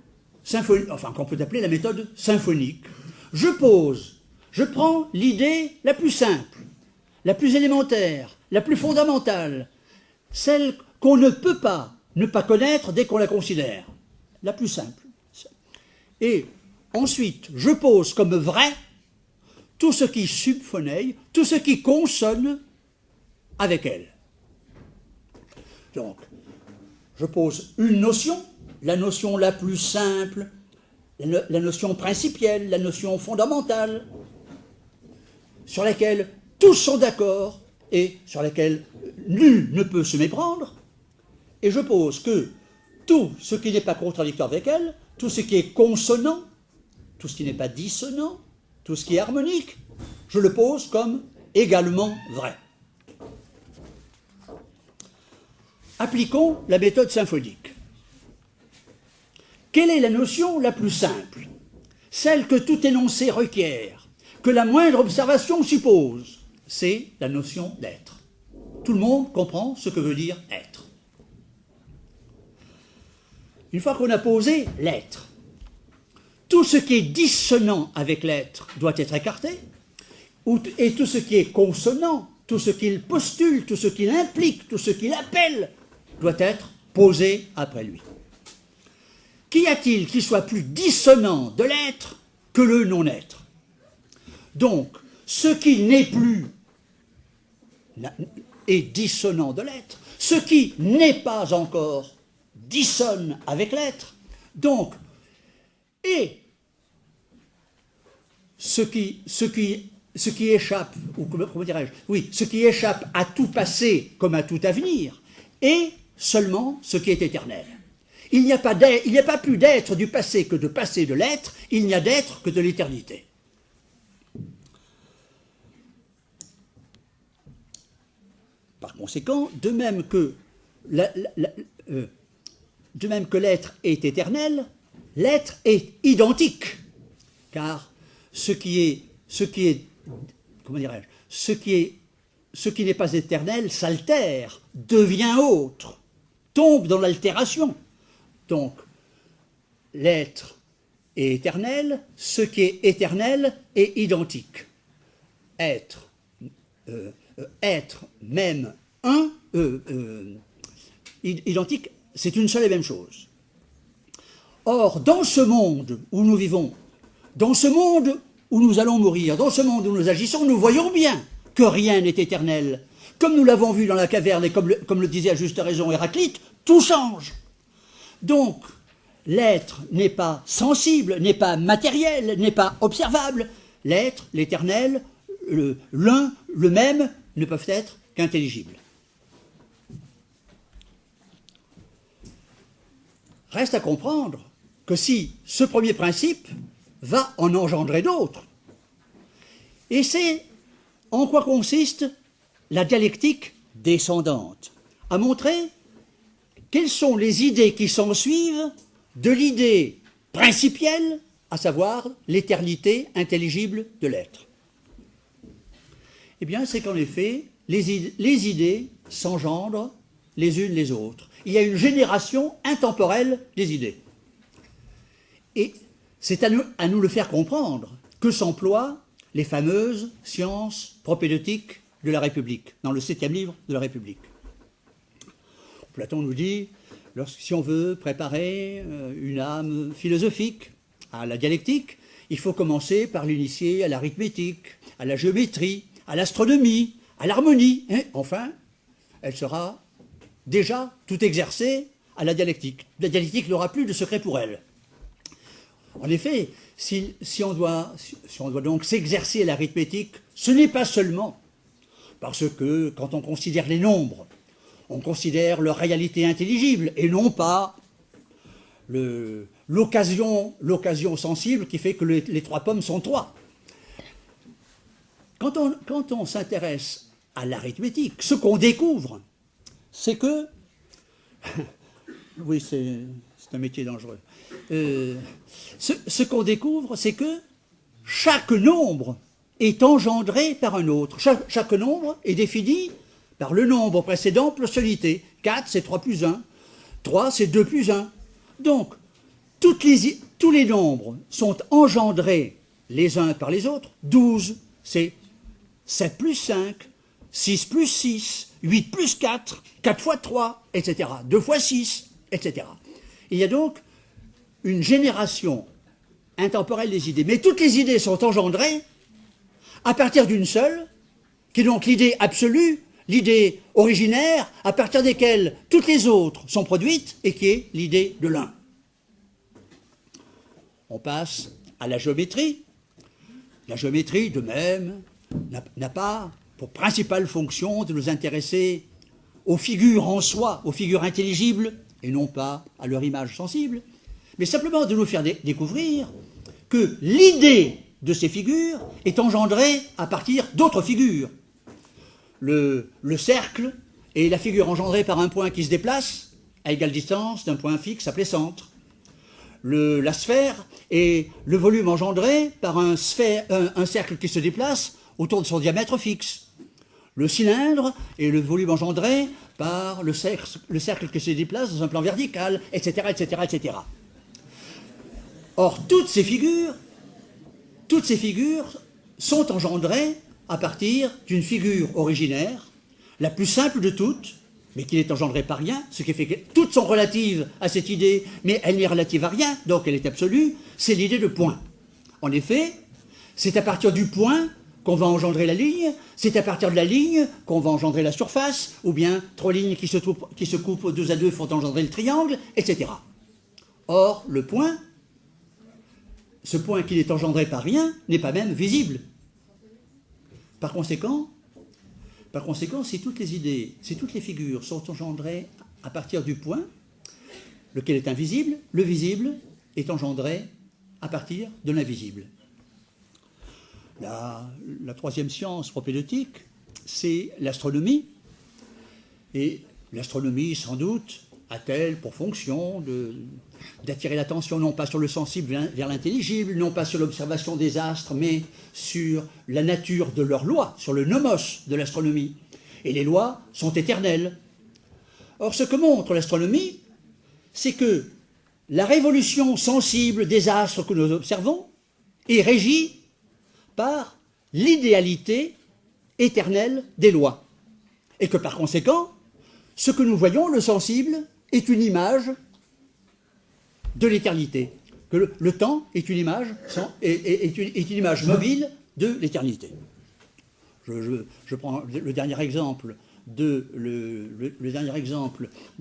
qu'on peut appeler la méthode symphonique. Je prends l'idée la plus simple, la plus élémentaire, la plus fondamentale, celle qu'on ne peut pas ne pas connaître dès qu'on la considère. La plus simple. Et ensuite, je pose comme vrai tout ce qui subphoneille, tout ce qui consonne avec elle. Donc, je pose une notion, la notion la plus simple, la notion principielle, la notion fondamentale, sur laquelle tous sont d'accord et sur laquelle nul ne peut se méprendre, et je pose que tout ce qui n'est pas contradictoire avec elle, tout ce qui est consonant, tout ce qui n'est pas dissonant, tout ce qui est harmonique, je le pose comme également vrai. Appliquons la méthode symphonique. Quelle est la notion la plus simple? Celle que tout énoncé requiert, que la moindre observation suppose, c'est la notion d'être. Tout le monde comprend ce que veut dire être. Une fois qu'on a posé l'être, tout ce qui est dissonant avec l'être doit être écarté, et tout ce qui est consonant, tout ce qu'il postule, tout ce qu'il implique, tout ce qu'il appelle, doit être posé après lui. Qu'y a-t-il qui soit plus dissonant de l'être que le non-être? Donc, ce qui n'est plus est dissonant de l'être, ce qui n'est pas encore dissonne avec l'être, donc, et ce qui échappe, ou comment dirais-je, oui, ce qui échappe à tout passé comme à tout avenir, est seulement ce qui est éternel. Il n'y a pas plus d'être du passé que de passé de l'être, il n'y a d'être que de l'éternité. Par conséquent, de même que l'être est éternel, l'être est identique, car ce qui n'est pas éternel s'altère, devient autre, tombe dans l'altération. Donc, l'être est éternel, ce qui est éternel est identique. Être même identique, c'est une seule et même chose. Or, dans ce monde où nous vivons, dans ce monde où nous allons mourir, dans ce monde où nous agissons, nous voyons bien que rien n'est éternel. Comme nous l'avons vu dans la caverne et comme le disait à juste raison Héraclite, tout change. Donc, l'être n'est pas sensible, n'est pas matériel, n'est pas observable. L'être, l'éternel, l'un, le même, ne peuvent être qu'intelligibles. Reste à comprendre que si ce premier principe va en engendrer d'autres, et c'est en quoi consiste la dialectique descendante, à montrer quelles sont les idées qui s'ensuivent de l'idée principielle, à savoir l'éternité intelligible de l'être. Eh bien, c'est qu'en effet, les idées s'engendrent les unes les autres. Il y a une génération intemporelle des idées. Et c'est à nous le faire comprendre que s'emploient les fameuses sciences propédeutiques de la République, dans le 7e livre de la République. Platon nous dit, si on veut préparer une âme philosophique à la dialectique, il faut commencer par l'initier à l'arithmétique, à la géométrie, à l'astronomie, à l'harmonie. Et enfin, elle sera déjà tout exercée à la dialectique. La dialectique n'aura plus de secret pour elle. En effet, si on doit donc s'exercer à l'arithmétique, ce n'est pas seulement parce que quand on considère les nombres, on considère leur réalité intelligible et non pas l'occasion sensible qui fait que les 3 pommes sont 3. Quand on s'intéresse à l'arithmétique, ce qu'on découvre, c'est que... oui, c'est un métier dangereux. Ce qu'on découvre, c'est que chaque nombre est engendré par un autre. Chaque nombre est défini par le nombre précédent plus solité. 4, c'est 3 plus 1. 3, c'est 2 plus 1. Donc, tous les nombres sont engendrés les uns par les autres. 12, c'est 7 plus 5, 6 plus 6, 8 plus 4, 4 fois 3, etc. 2 fois 6, etc. Il y a donc une génération intemporelle des idées. Mais toutes les idées sont engendrées à partir d'une seule, qui est donc l'idée absolue, l'idée originaire, à partir desquelles toutes les autres sont produites, et qui est l'idée de l'un. On passe à la géométrie. La géométrie, de même, n'a pas pour principale fonction de nous intéresser aux figures en soi, aux figures intelligibles, et non pas à leur image sensible, mais simplement de nous faire découvrir que l'idée de ces figures est engendrée à partir d'autres figures. Le cercle est la figure engendrée par un point qui se déplace à égale distance d'un point fixe appelé centre. La sphère est le volume engendré par un cercle qui se déplace autour de son diamètre fixe. Le cylindre est le volume engendré par le cercle qui se déplace dans un plan vertical, etc., etc., etc. Or, toutes ces figures sont engendrées à partir d'une figure originaire, la plus simple de toutes, mais qui n'est engendrée par rien, ce qui fait que toutes sont relatives à cette idée, mais elle n'est relative à rien, donc elle est absolue, c'est l'idée de point. En effet, c'est à partir du point qu'on va engendrer la ligne, c'est à partir de la ligne qu'on va engendrer la surface, ou bien 3 lignes qui se coupent 2 à 2 font engendrer le triangle, etc. Or, le point, ce point qui n'est engendré par rien, n'est pas même visible. Par conséquent, si toutes les idées, si toutes les figures sont engendrées à partir du point, lequel est invisible, le visible est engendré à partir de l'invisible. La 3e science propédeutique, c'est l'astronomie. Et l'astronomie, sans doute, a-t-elle pour fonction d'attirer l'attention non pas sur le sensible vers l'intelligible, non pas sur l'observation des astres, mais sur la nature de leurs lois, sur le nomos de l'astronomie. Et les lois sont éternelles. Or, ce que montre l'astronomie, c'est que la révolution sensible des astres que nous observons est régie par l'idéalité éternelle des lois. Et que par conséquent, ce que nous voyons, le sensible, est une image de l'éternité. Que le temps est une image, est une image mobile de l'éternité. Je prends le dernier exemple de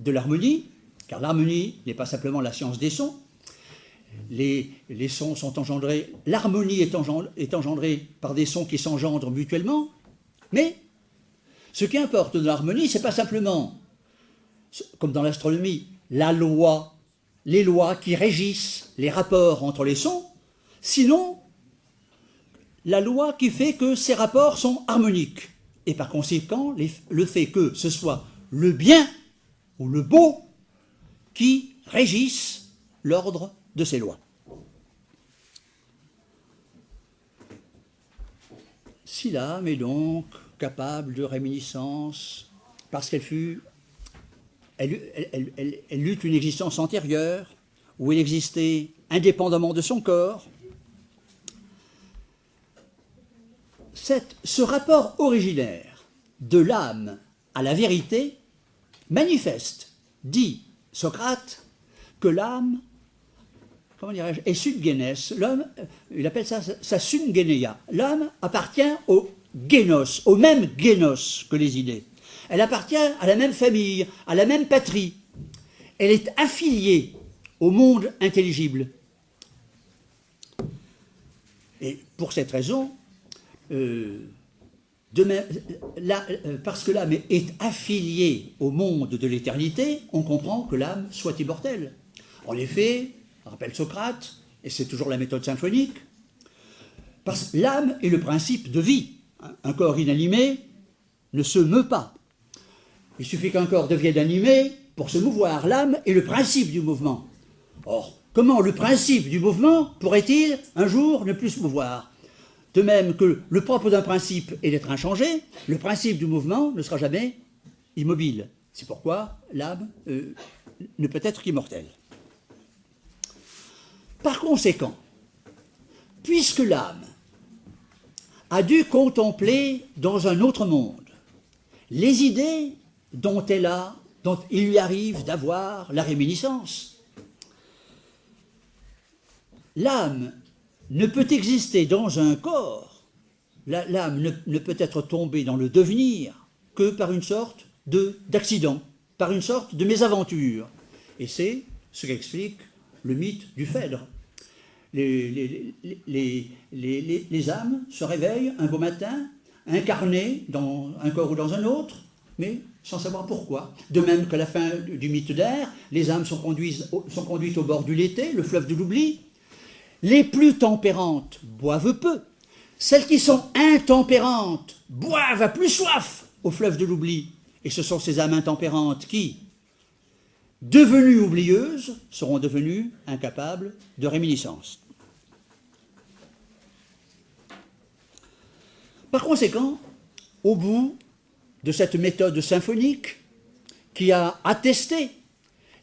l'harmonie, car l'harmonie n'est pas simplement la science des sons, les sons sont engendrés, l'harmonie est engendrée par des sons qui s'engendrent mutuellement, mais ce qui importe dans l'harmonie, ce n'est pas simplement, comme dans l'astronomie, la loi, les lois qui régissent les rapports entre les sons, sinon la loi qui fait que ces rapports sont harmoniques. Et par conséquent, le fait que ce soit le bien ou le beau qui régissent l'ordre de ces lois. Si l'âme est donc capable de réminiscence, parce qu'elle eut une existence antérieure, où elle existait indépendamment de son corps, ce rapport originaire de l'âme à la vérité manifeste, dit Socrate, que l'âme, comment dirais-je, est sungénès. L'homme, il appelle ça sa sungénéia. L'âme appartient au génos, au même génos que les idées. Elle appartient à la même famille, à la même patrie. Elle est affiliée au monde intelligible. Et pour cette raison, parce que l'âme est affiliée au monde de l'éternité, on comprend que l'âme soit immortelle. En effet, rappelle Socrate, et c'est toujours la méthode symphonique, parce que l'âme est le principe de vie. Un corps inanimé ne se meut pas. Il suffit qu'un corps devienne animé pour se mouvoir. L'âme est le principe du mouvement. Or, comment le principe du mouvement pourrait-il un jour ne plus se mouvoir? De même que le propre d'un principe est d'être inchangé, le principe du mouvement ne sera jamais immobile. C'est pourquoi l'âme ne peut être qu'immortelle. Par conséquent, puisque l'âme a dû contempler dans un autre monde les idées dont il lui arrive d'avoir la réminiscence, l'âme ne peut exister dans un corps, l'âme ne peut être tombée dans le devenir que par une sorte d'accident, par une sorte de mésaventure. Et c'est ce qu'explique le mythe du Phèdre. Les âmes se réveillent un beau matin, incarnées dans un corps ou dans un autre, mais sans savoir pourquoi. De même qu'à la fin du mythe d'Air, les âmes sont conduites au bord du Léthé, le fleuve de l'oubli. Les plus tempérantes boivent peu. Celles qui sont intempérantes boivent à plus soif au fleuve de l'oubli. Et ce sont ces âmes intempérantes qui, devenues oublieuses, seront devenues incapables de réminiscence. Par conséquent, au bout de cette méthode symphonique qui a attesté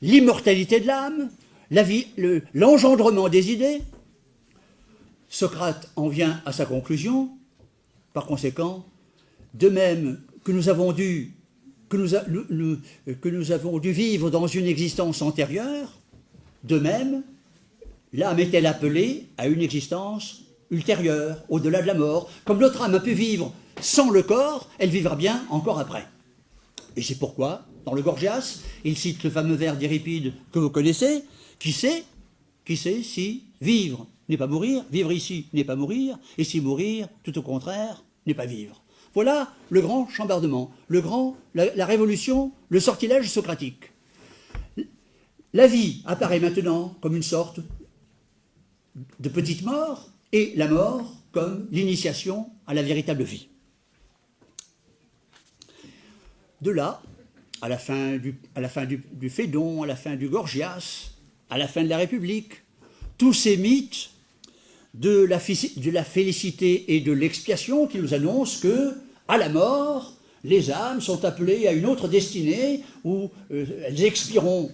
l'immortalité de l'âme, l'engendrement des idées, Socrate en vient à sa conclusion. Par conséquent, de même que nous avons dû vivre dans une existence antérieure, de même, l'âme est-elle appelée à une existence ultérieure, au-delà de la mort. Comme notre âme a pu vivre sans le corps, elle vivra bien encore après. Et c'est pourquoi, dans le Gorgias, il cite le fameux vers d'Euripide que vous connaissez, qui sait si vivre n'est pas mourir, vivre ici n'est pas mourir, et si mourir, tout au contraire, n'est pas vivre. Voilà le grand chambardement, la révolution, le sortilège socratique. La vie apparaît maintenant comme une sorte de petite mort, et la mort comme l'initiation à la véritable vie. De là, à la fin du Phédon, à la fin du Gorgias, à la fin de la République, tous ces mythes de la félicité et de l'expiation qui nous annoncent que, à la mort, les âmes sont appelées à une autre destinée où elles expireront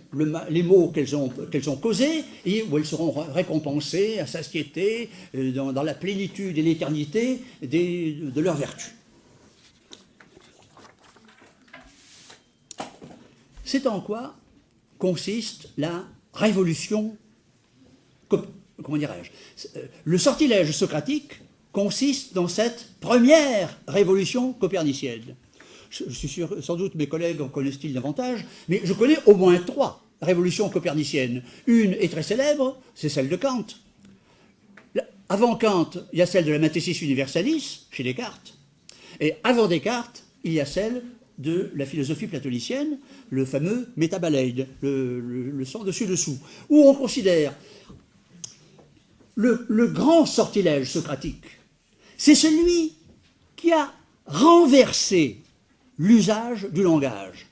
les maux qu'elles ont causés et où elles seront récompensées à satiété dans la plénitude et l'éternité de leurs vertus. C'est en quoi consiste la révolution, comment dirais-je, le sortilège socratique consiste dans cette première révolution copernicienne. Je suis sûr, sans doute mes collègues en connaissent-ils davantage, mais je connais au moins 3 révolutions coperniciennes. Une est très célèbre, c'est celle de Kant. Avant Kant, il y a celle de la Mathesis Universalis, chez Descartes. Et avant Descartes, il y a celle de la philosophie platonicienne, le fameux métabaleid, le sans dessus-dessous, où on considère le grand sortilège socratique. C'est celui qui a renversé l'usage du langage.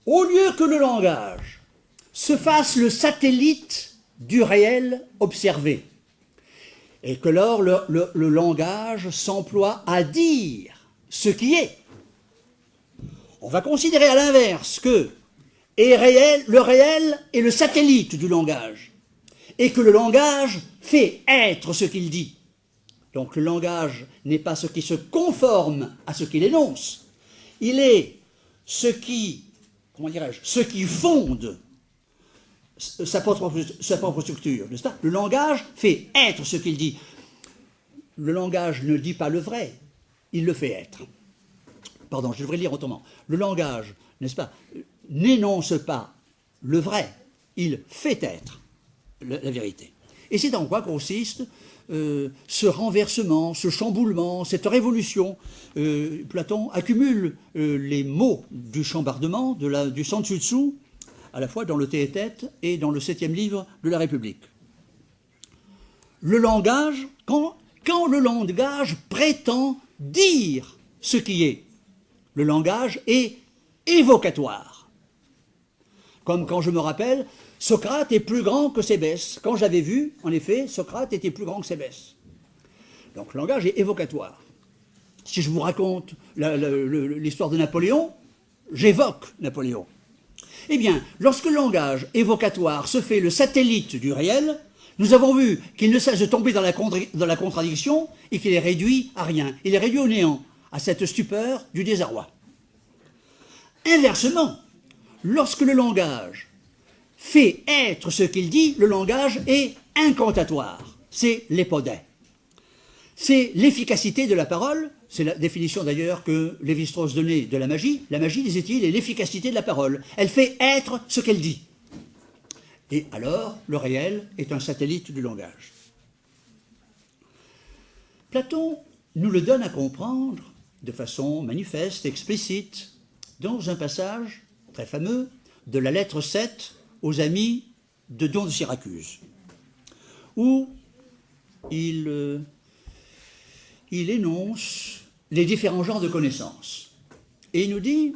Au lieu que le langage se fasse le satellite du réel observé, et que lors le langage s'emploie à dire ce qui est, on va considérer à l'inverse que le réel est le satellite du langage, et que le langage fait être ce qu'il dit. Donc le langage n'est pas ce qui se conforme à ce qu'il énonce, il est ce qui, comment dirais-je, ce qui fonde sa propre structure, n'est-ce pas? Le langage fait être ce qu'il dit. Le langage ne dit pas le vrai, il le fait être. Pardon, je devrais lire autrement. Le langage, n'est-ce pas, n'énonce pas le vrai, il fait être la vérité. Et c'est en quoi consiste ce renversement, ce chamboulement, cette révolution. Platon accumule les mots du chambardement, du Sanshutsu, à la fois dans le Théétète et dans le 7e livre de la République. Le langage, quand le langage prétend dire ce qui est, le langage est évocatoire. Comme quand je me rappelle, Socrate est plus grand que Sébès. Quand j'avais vu, en effet, Socrate était plus grand que Sébès. Donc le langage est évocatoire. Si je vous raconte l'histoire de Napoléon, j'évoque Napoléon. Eh bien, lorsque le langage évocatoire se fait le satellite du réel, nous avons vu qu'il ne cesse de tomber dans la contradiction et qu'il est réduit à rien. Il est réduit au néant, à cette stupeur du désarroi. Inversement, lorsque le langage fait être ce qu'il dit, le langage est incantatoire. C'est l'épodé. C'est l'efficacité de la parole. C'est la définition d'ailleurs que Lévi-Strauss donnait de la magie. La magie, disait-il, est l'efficacité de la parole. Elle fait être ce qu'elle dit. Et alors, le réel est un satellite du langage. Platon nous le donne à comprendre de façon manifeste, explicite, dans un passage très fameux de la lettre 7 aux amis de Don de Syracuse, où il énonce les différents genres de connaissances. Et il nous dit,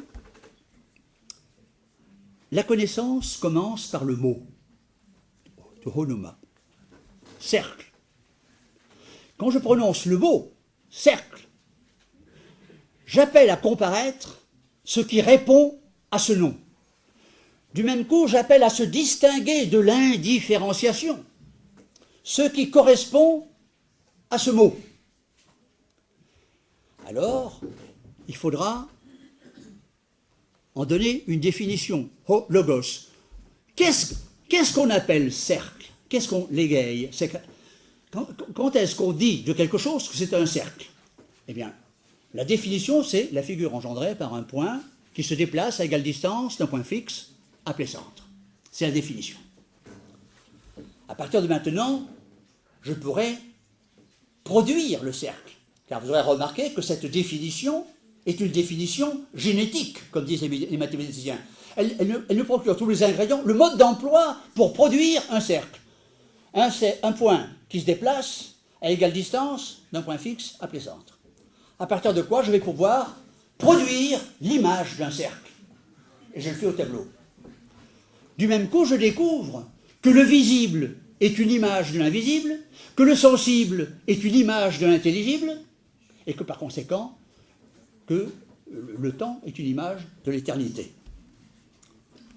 la connaissance commence par le mot, honoma, cercle. Quand je prononce le mot cercle, j'appelle à comparaître ce qui répond à ce nom. Du même coup, j'appelle à se distinguer de l'indifférenciation, ce qui correspond à ce mot. Alors, il faudra en donner une définition. Ho logos. Qu'est-ce qu'on appelle cercle? Qu'est-ce qu'on l'égaye? Quand est-ce qu'on dit de quelque chose que c'est un cercle? Eh bien, la définition, c'est la figure engendrée par un point qui se déplace à égale distance d'un point fixe appelé centre. C'est la définition. À partir de maintenant, je pourrais produire le cercle. Car vous aurez remarqué que cette définition est une définition génétique, comme disent les mathématiciens. Elle nous procure tous les ingrédients, le mode d'emploi pour produire un cercle. Un point qui se déplace à égale distance d'un point fixe appelé centre. À partir de quoi je vais pouvoir produire l'image d'un cercle. Et je le fais au tableau. Du même coup, je découvre que le visible est une image de l'invisible, que le sensible est une image de l'intelligible, et que par conséquent, que le temps est une image de l'éternité.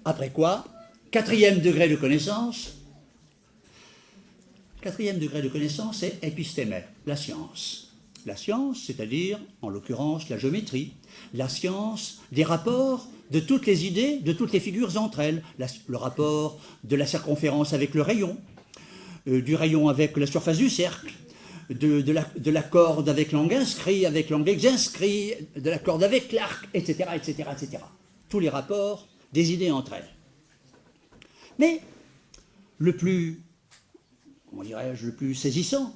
Après quoi, quatrième degré de connaissance, c'est épistémè, la science. La science, c'est-à-dire, en l'occurrence, la géométrie, la science des rapports de toutes les idées, de toutes les figures entre elles, le rapport de la circonférence avec le rayon, du rayon avec la surface du cercle, de la corde avec l'angle inscrit, avec l'angle exinscrit, de la corde avec l'arc, etc., etc., etc. Tous les rapports des idées entre elles. Mais le plus, comment dirais-je, le plus saisissant,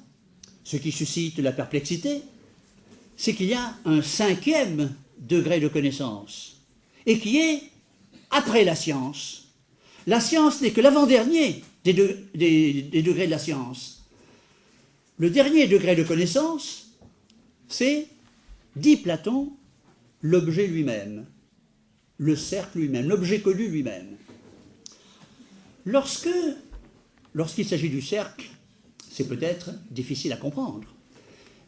ce qui suscite la perplexité, c'est qu'il y a un 5e degré de connaissance, et qui est après la science. La science n'est que l'avant-dernier des degrés de la science. Le dernier degré de connaissance, c'est, dit Platon, l'objet lui-même, le cercle lui-même, l'objet connu lui-même. Lorsqu'il s'agit du cercle, c'est peut-être difficile à comprendre.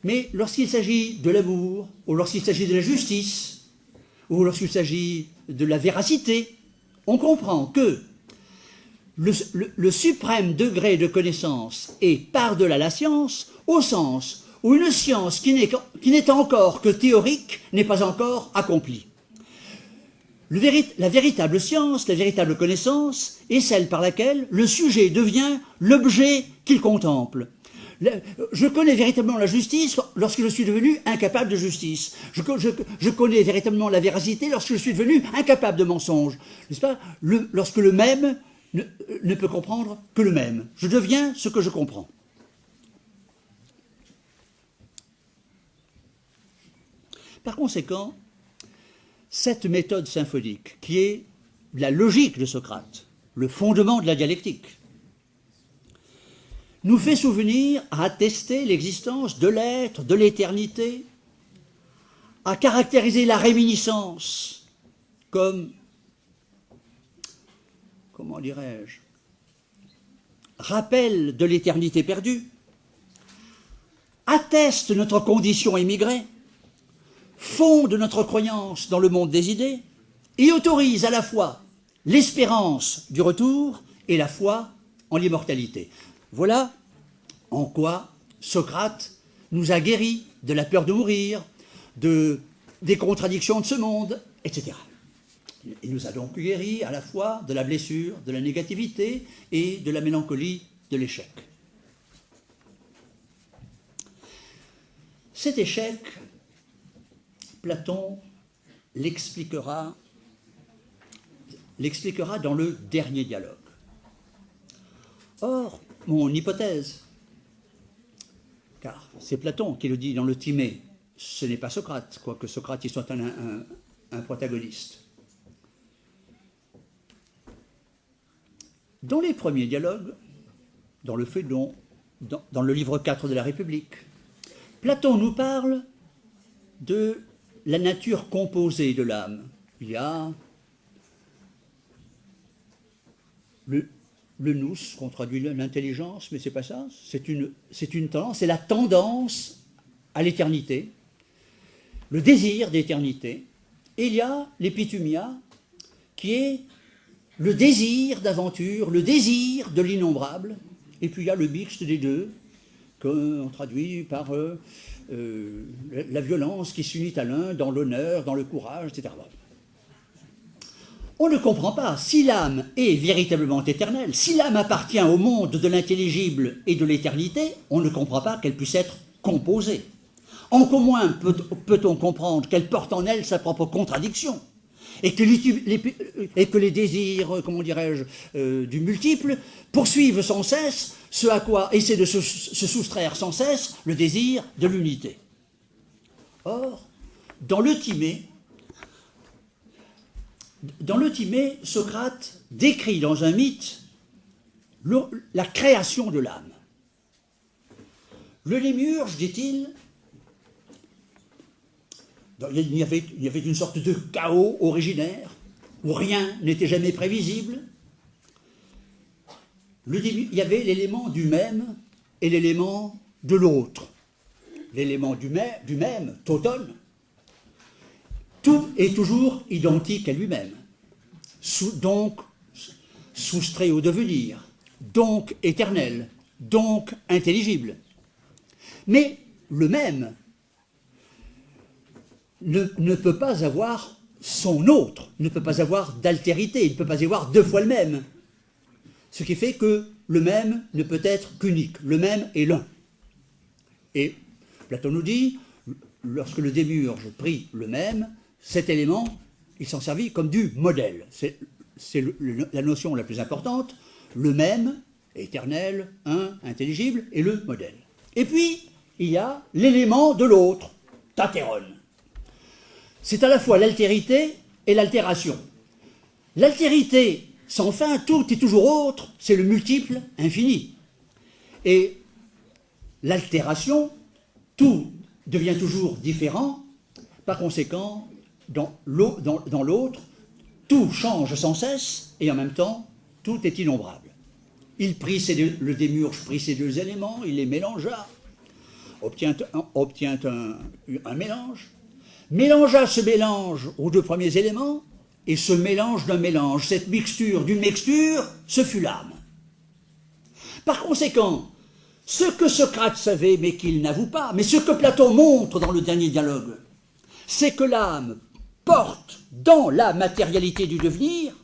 Mais lorsqu'il s'agit de l'amour, ou lorsqu'il s'agit de la justice, ou lorsqu'il s'agit de la véracité, on comprend que le suprême degré de connaissance est par-delà la science, au sens où une science qui n'est encore que théorique n'est pas encore accomplie. La véritable science, la véritable connaissance est celle par laquelle le sujet devient l'objet qu'il contemple. Je connais véritablement la justice lorsque je suis devenu incapable de justice. Je connais véritablement la véracité lorsque je suis devenu incapable de mensonge. N'est-ce pas? Lorsque le même ne peut comprendre que le même. Je deviens ce que je comprends. Par conséquent, cette méthode symphonique, qui est la logique de Socrate, le fondement de la dialectique, nous fait souvenir à attester l'existence de l'être, de l'éternité, à caractériser la réminiscence comme, comment dirais-je, rappel de l'éternité perdue, atteste notre condition émigrée, fonde notre croyance dans le monde des idées et autorise à la fois l'espérance du retour et la foi en l'immortalité. Voilà en quoi Socrate nous a guéris de la peur de mourir, des contradictions de ce monde, etc. Il nous a donc guéris à la fois de la blessure, de la négativité et de la mélancolie de l'échec. Cet échec, Platon l'expliquera dans le dernier dialogue. Or, mon hypothèse, car c'est Platon qui le dit dans le Timée, ce n'est pas Socrate, quoique Socrate y soit un protagoniste. Dans les premiers dialogues, dans le Phédon, dans le livre 4 de la République, Platon nous parle de la nature composée de l'âme. Il y a le nous, qu'on traduit l'intelligence, mais c'est pas ça, c'est une tendance, c'est la tendance à l'éternité, le désir d'éternité. Et il y a l'épithumia, qui est le désir d'aventure, le désir de l'innombrable, et puis il y a le mixte des deux, qu'on traduit par la violence qui s'unit à l'un dans l'honneur, dans le courage, etc. On ne comprend pas, si l'âme est véritablement éternelle, si l'âme appartient au monde de l'intelligible et de l'éternité, on ne comprend pas qu'elle puisse être composée. Encore moins peut-on comprendre qu'elle porte en elle sa propre contradiction, et que les désirs, comment dirais-je, du multiple poursuivent sans cesse ce à quoi essaie de se soustraire sans cesse le désir de l'unité. Or, dans le Timée, Socrate décrit dans un mythe la création de l'âme. Le Lémurge, dit-il, il y avait une sorte de chaos originaire, où rien n'était jamais prévisible. Il y avait l'élément du même et l'élément de l'autre. L'élément du même, tauton, tout est toujours identique à lui-même, donc soustrait au devenir, donc éternel, donc intelligible. Mais le même ne peut pas avoir son autre, ne peut pas avoir d'altérité, il ne peut pas y avoir deux fois le même. Ce qui fait que le même ne peut être qu'unique, le même est l'un. Et Platon nous dit, lorsque le démiurge prit le même, cet élément, il s'en servit comme du modèle. c'est la notion la plus importante, le même, éternel, un, intelligible, et le modèle. Et puis, il y a l'élément de l'autre, tatéron. C'est à la fois l'altérité et l'altération. L'altérité, sans fin, tout est toujours autre, c'est le multiple infini. Et l'altération, tout devient toujours différent, par conséquent, dans l'autre, tout change sans cesse, et en même temps, tout est innombrable. Le démiurge prit ces deux éléments, il les mélangea, obtient un mélange, mélangea ce mélange aux deux premiers éléments, et ce mélange d'un mélange, cette mixture d'une mixture, ce fut l'âme. Par conséquent, ce que Socrate savait, mais qu'il n'avoue pas, mais ce que Platon montre dans le dernier dialogue, c'est que l'âme porte dans la matérialité du devenir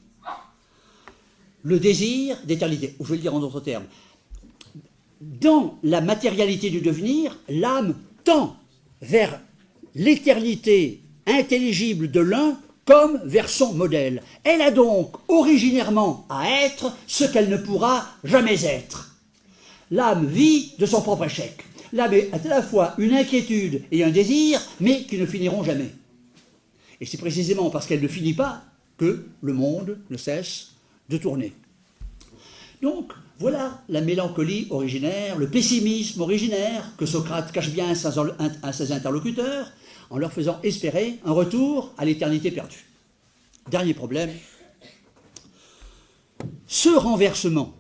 le désir d'éternité. Ou je vais le dire en d'autres termes. Dans la matérialité du devenir, l'âme tend vers l'éternité intelligible de l'un comme vers son modèle. Elle a donc originairement à être ce qu'elle ne pourra jamais être. L'âme vit de son propre échec. L'âme a à la fois une inquiétude et un désir, mais qui ne finiront jamais. Et c'est précisément parce qu'elle ne finit pas que le monde ne cesse de tourner. Donc, voilà la mélancolie originaire, le pessimisme originaire que Socrate cache bien à ses interlocuteurs en leur faisant espérer un retour à l'éternité perdue. Dernier problème, ce renversement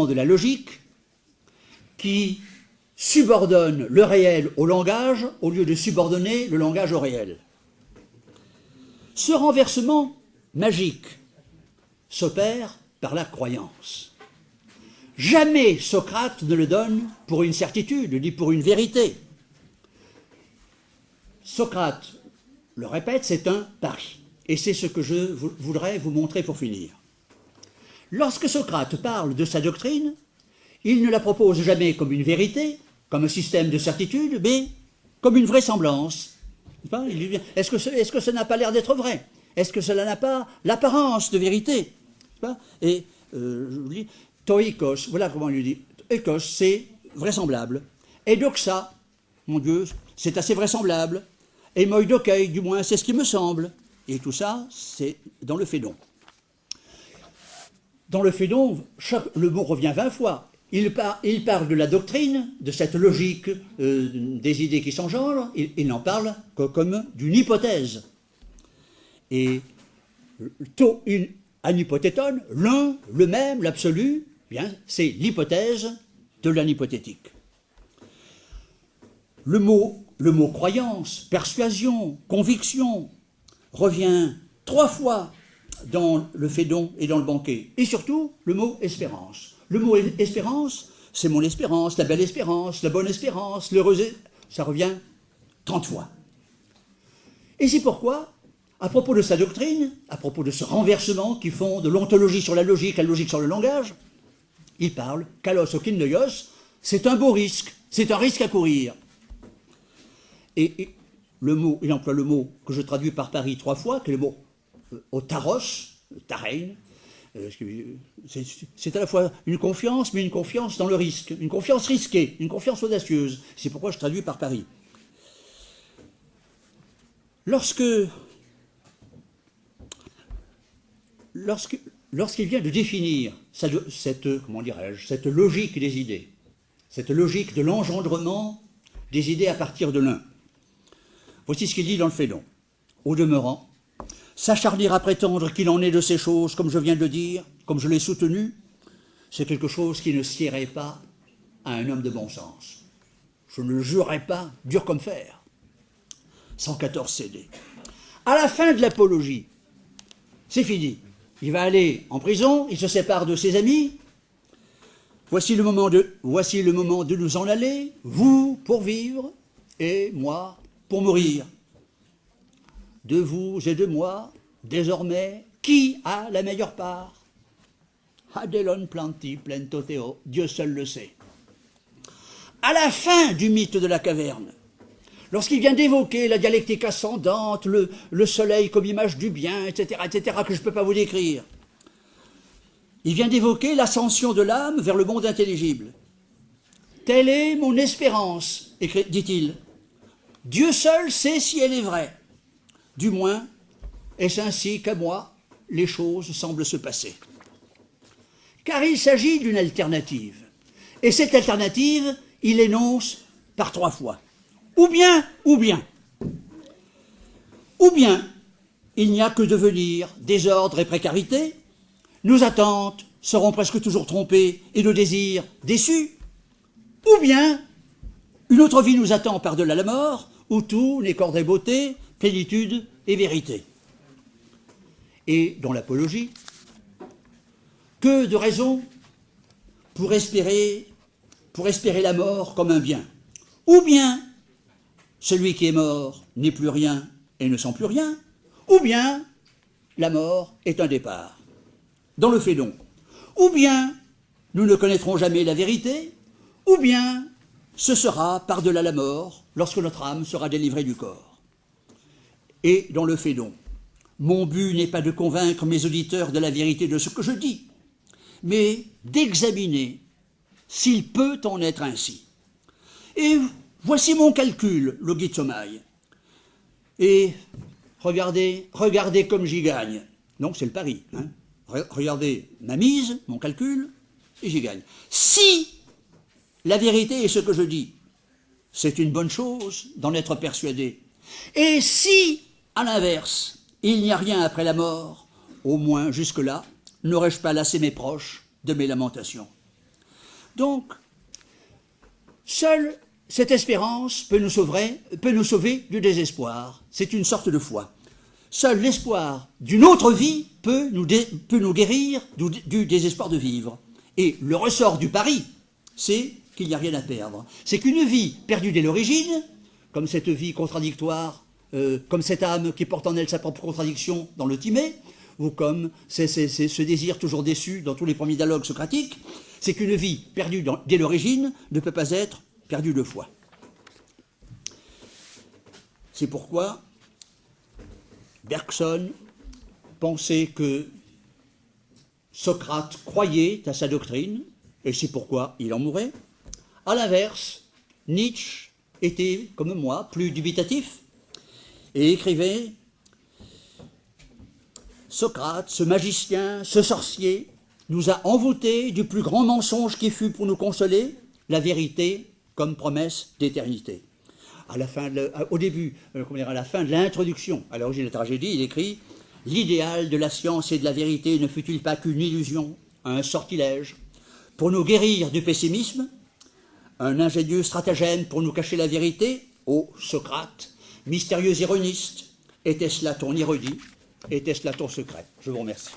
de la logique qui subordonne le réel au langage au lieu de subordonner le langage au réel. Ce renversement magique s'opère par la croyance. Jamais Socrate ne le donne pour une certitude, ni pour une vérité. Socrate le répète, c'est un pari. Et c'est ce que je voudrais vous montrer pour finir. Lorsque Socrate parle de sa doctrine, il ne la propose jamais comme une vérité, comme un système de certitude, mais comme une vraisemblance. Est-ce que ça n'a pas l'air d'être vrai? Est-ce que cela n'a pas l'apparence de vérité? Et je vous dis, toikos, voilà comment on lui dit. Toikos, c'est vraisemblable. Et doxa, mon Dieu, c'est assez vraisemblable. Et moidokei, du moins, c'est ce qui me semble. Et tout ça, c'est dans le Phédon. Dans le Phédon, le mot revient 20 fois. Il parle de la doctrine, de cette logique des idées qui s'engendrent. Il n'en parle que comme d'une hypothèse. Et to in anhypothéton, l'un, le même, l'absolu, bien, c'est l'hypothèse de l'anhypothétique. Le mot croyance, persuasion, conviction revient 3 fois dans le Phédon et dans le banquet. Et surtout, le mot espérance. Le mot espérance, c'est mon espérance, la belle espérance, la bonne espérance, l'heureuse... Ça revient 30 fois. Et c'est pourquoi, à propos de sa doctrine, à propos de ce renversement qui fonde l'ontologie sur la logique sur le langage, il parle, kalos okindoios, c'est un beau risque, c'est un risque à courir. Et il emploie le mot que je traduis par Paris 3 fois, qui est le mot otaros, tarein. C'est à la fois une confiance, mais une confiance dans le risque, une confiance risquée, une confiance audacieuse. C'est pourquoi je traduis par Paris. Lorsqu'il vient de définir cette logique des idées, cette logique de l'engendrement des idées à partir de l'un, voici ce qu'il dit dans le Phédon. Au demeurant, s'acharner à prétendre qu'il en est de ces choses, comme je viens de le dire, comme je l'ai soutenu, c'est quelque chose qui ne siérait pas à un homme de bon sens. Je ne le jurerai pas, dur comme fer. 114 CD. À la fin de l'apologie, c'est fini. Il va aller en prison, il se sépare de ses amis. Voici le moment de nous en aller, vous pour vivre et moi pour mourir. De vous et de moi, désormais, qui a la meilleure part? Adelon planti plentothéo, Dieu seul le sait. À la fin du mythe de la caverne, lorsqu'il vient d'évoquer la dialectique ascendante, le soleil comme image du bien, etc., que je ne peux pas vous décrire, il vient d'évoquer l'ascension de l'âme vers le monde intelligible. Telle est mon espérance, dit-il. Dieu seul sait si elle est vraie. Du moins, est-ce ainsi qu'à moi, les choses semblent se passer. Car il s'agit d'une alternative. Et cette alternative, il l'énonce par 3 fois. Ou bien, ou bien. Ou bien, il n'y a que devenir, désordre et précarité. Nos attentes seront presque toujours trompées et nos désirs déçus. Ou bien, une autre vie nous attend par-delà la mort, où tout n'est qu'ordre et beauté, plénitude et vérité. Et dans l'apologie, que de raisons pour espérer la mort comme un bien. Ou bien, celui qui est mort n'est plus rien et ne sent plus rien, ou bien, la mort est un départ. Dans le Phédon, ou bien, nous ne connaîtrons jamais la vérité, ou bien, ce sera par-delà la mort, lorsque notre âme sera délivrée du corps. Et dans le Phédon, mon but n'est pas de convaincre mes auditeurs de la vérité de ce que je dis, mais d'examiner s'il peut en être ainsi. Et voici mon calcul, le guide sommeil. Et regardez comme j'y gagne. Donc c'est le pari. Hein. Regardez ma mise, mon calcul, et j'y gagne. Si la vérité est ce que je dis, c'est une bonne chose d'en être persuadé. Et si, à l'inverse, il n'y a rien après la mort, au moins jusque-là, n'aurais-je pas lassé mes proches de mes lamentations. Donc, seule cette espérance peut nous sauver du désespoir. C'est une sorte de foi. Seul l'espoir d'une autre vie peut nous guérir du désespoir de vivre. Et le ressort du pari, c'est qu'il n'y a rien à perdre. C'est qu'une vie perdue dès l'origine, comme cette vie contradictoire, comme cette âme qui porte en elle sa propre contradiction dans le Timée, ou comme ce désir toujours déçu dans tous les premiers dialogues socratiques, c'est qu'une vie perdue dès l'origine ne peut pas être perdue 2 fois. C'est pourquoi Bergson pensait que Socrate croyait à sa doctrine, et c'est pourquoi il en mourait. À l'inverse, Nietzsche était, comme moi, plus dubitatif, et écrivait « Socrate, ce magicien, ce sorcier, nous a envoûtés du plus grand mensonge qui fut pour nous consoler, la vérité comme promesse d'éternité. » À la fin de l'introduction à l'origine de la tragédie, il écrit « L'idéal de la science et de la vérité ne fut-il pas qu'une illusion, un sortilège, pour nous guérir du pessimisme, un ingénieux stratagème pour nous cacher la vérité, ô Socrate, mystérieux ironiste, était-ce là ton ironie, était-ce là ton secret ?» Je vous remercie.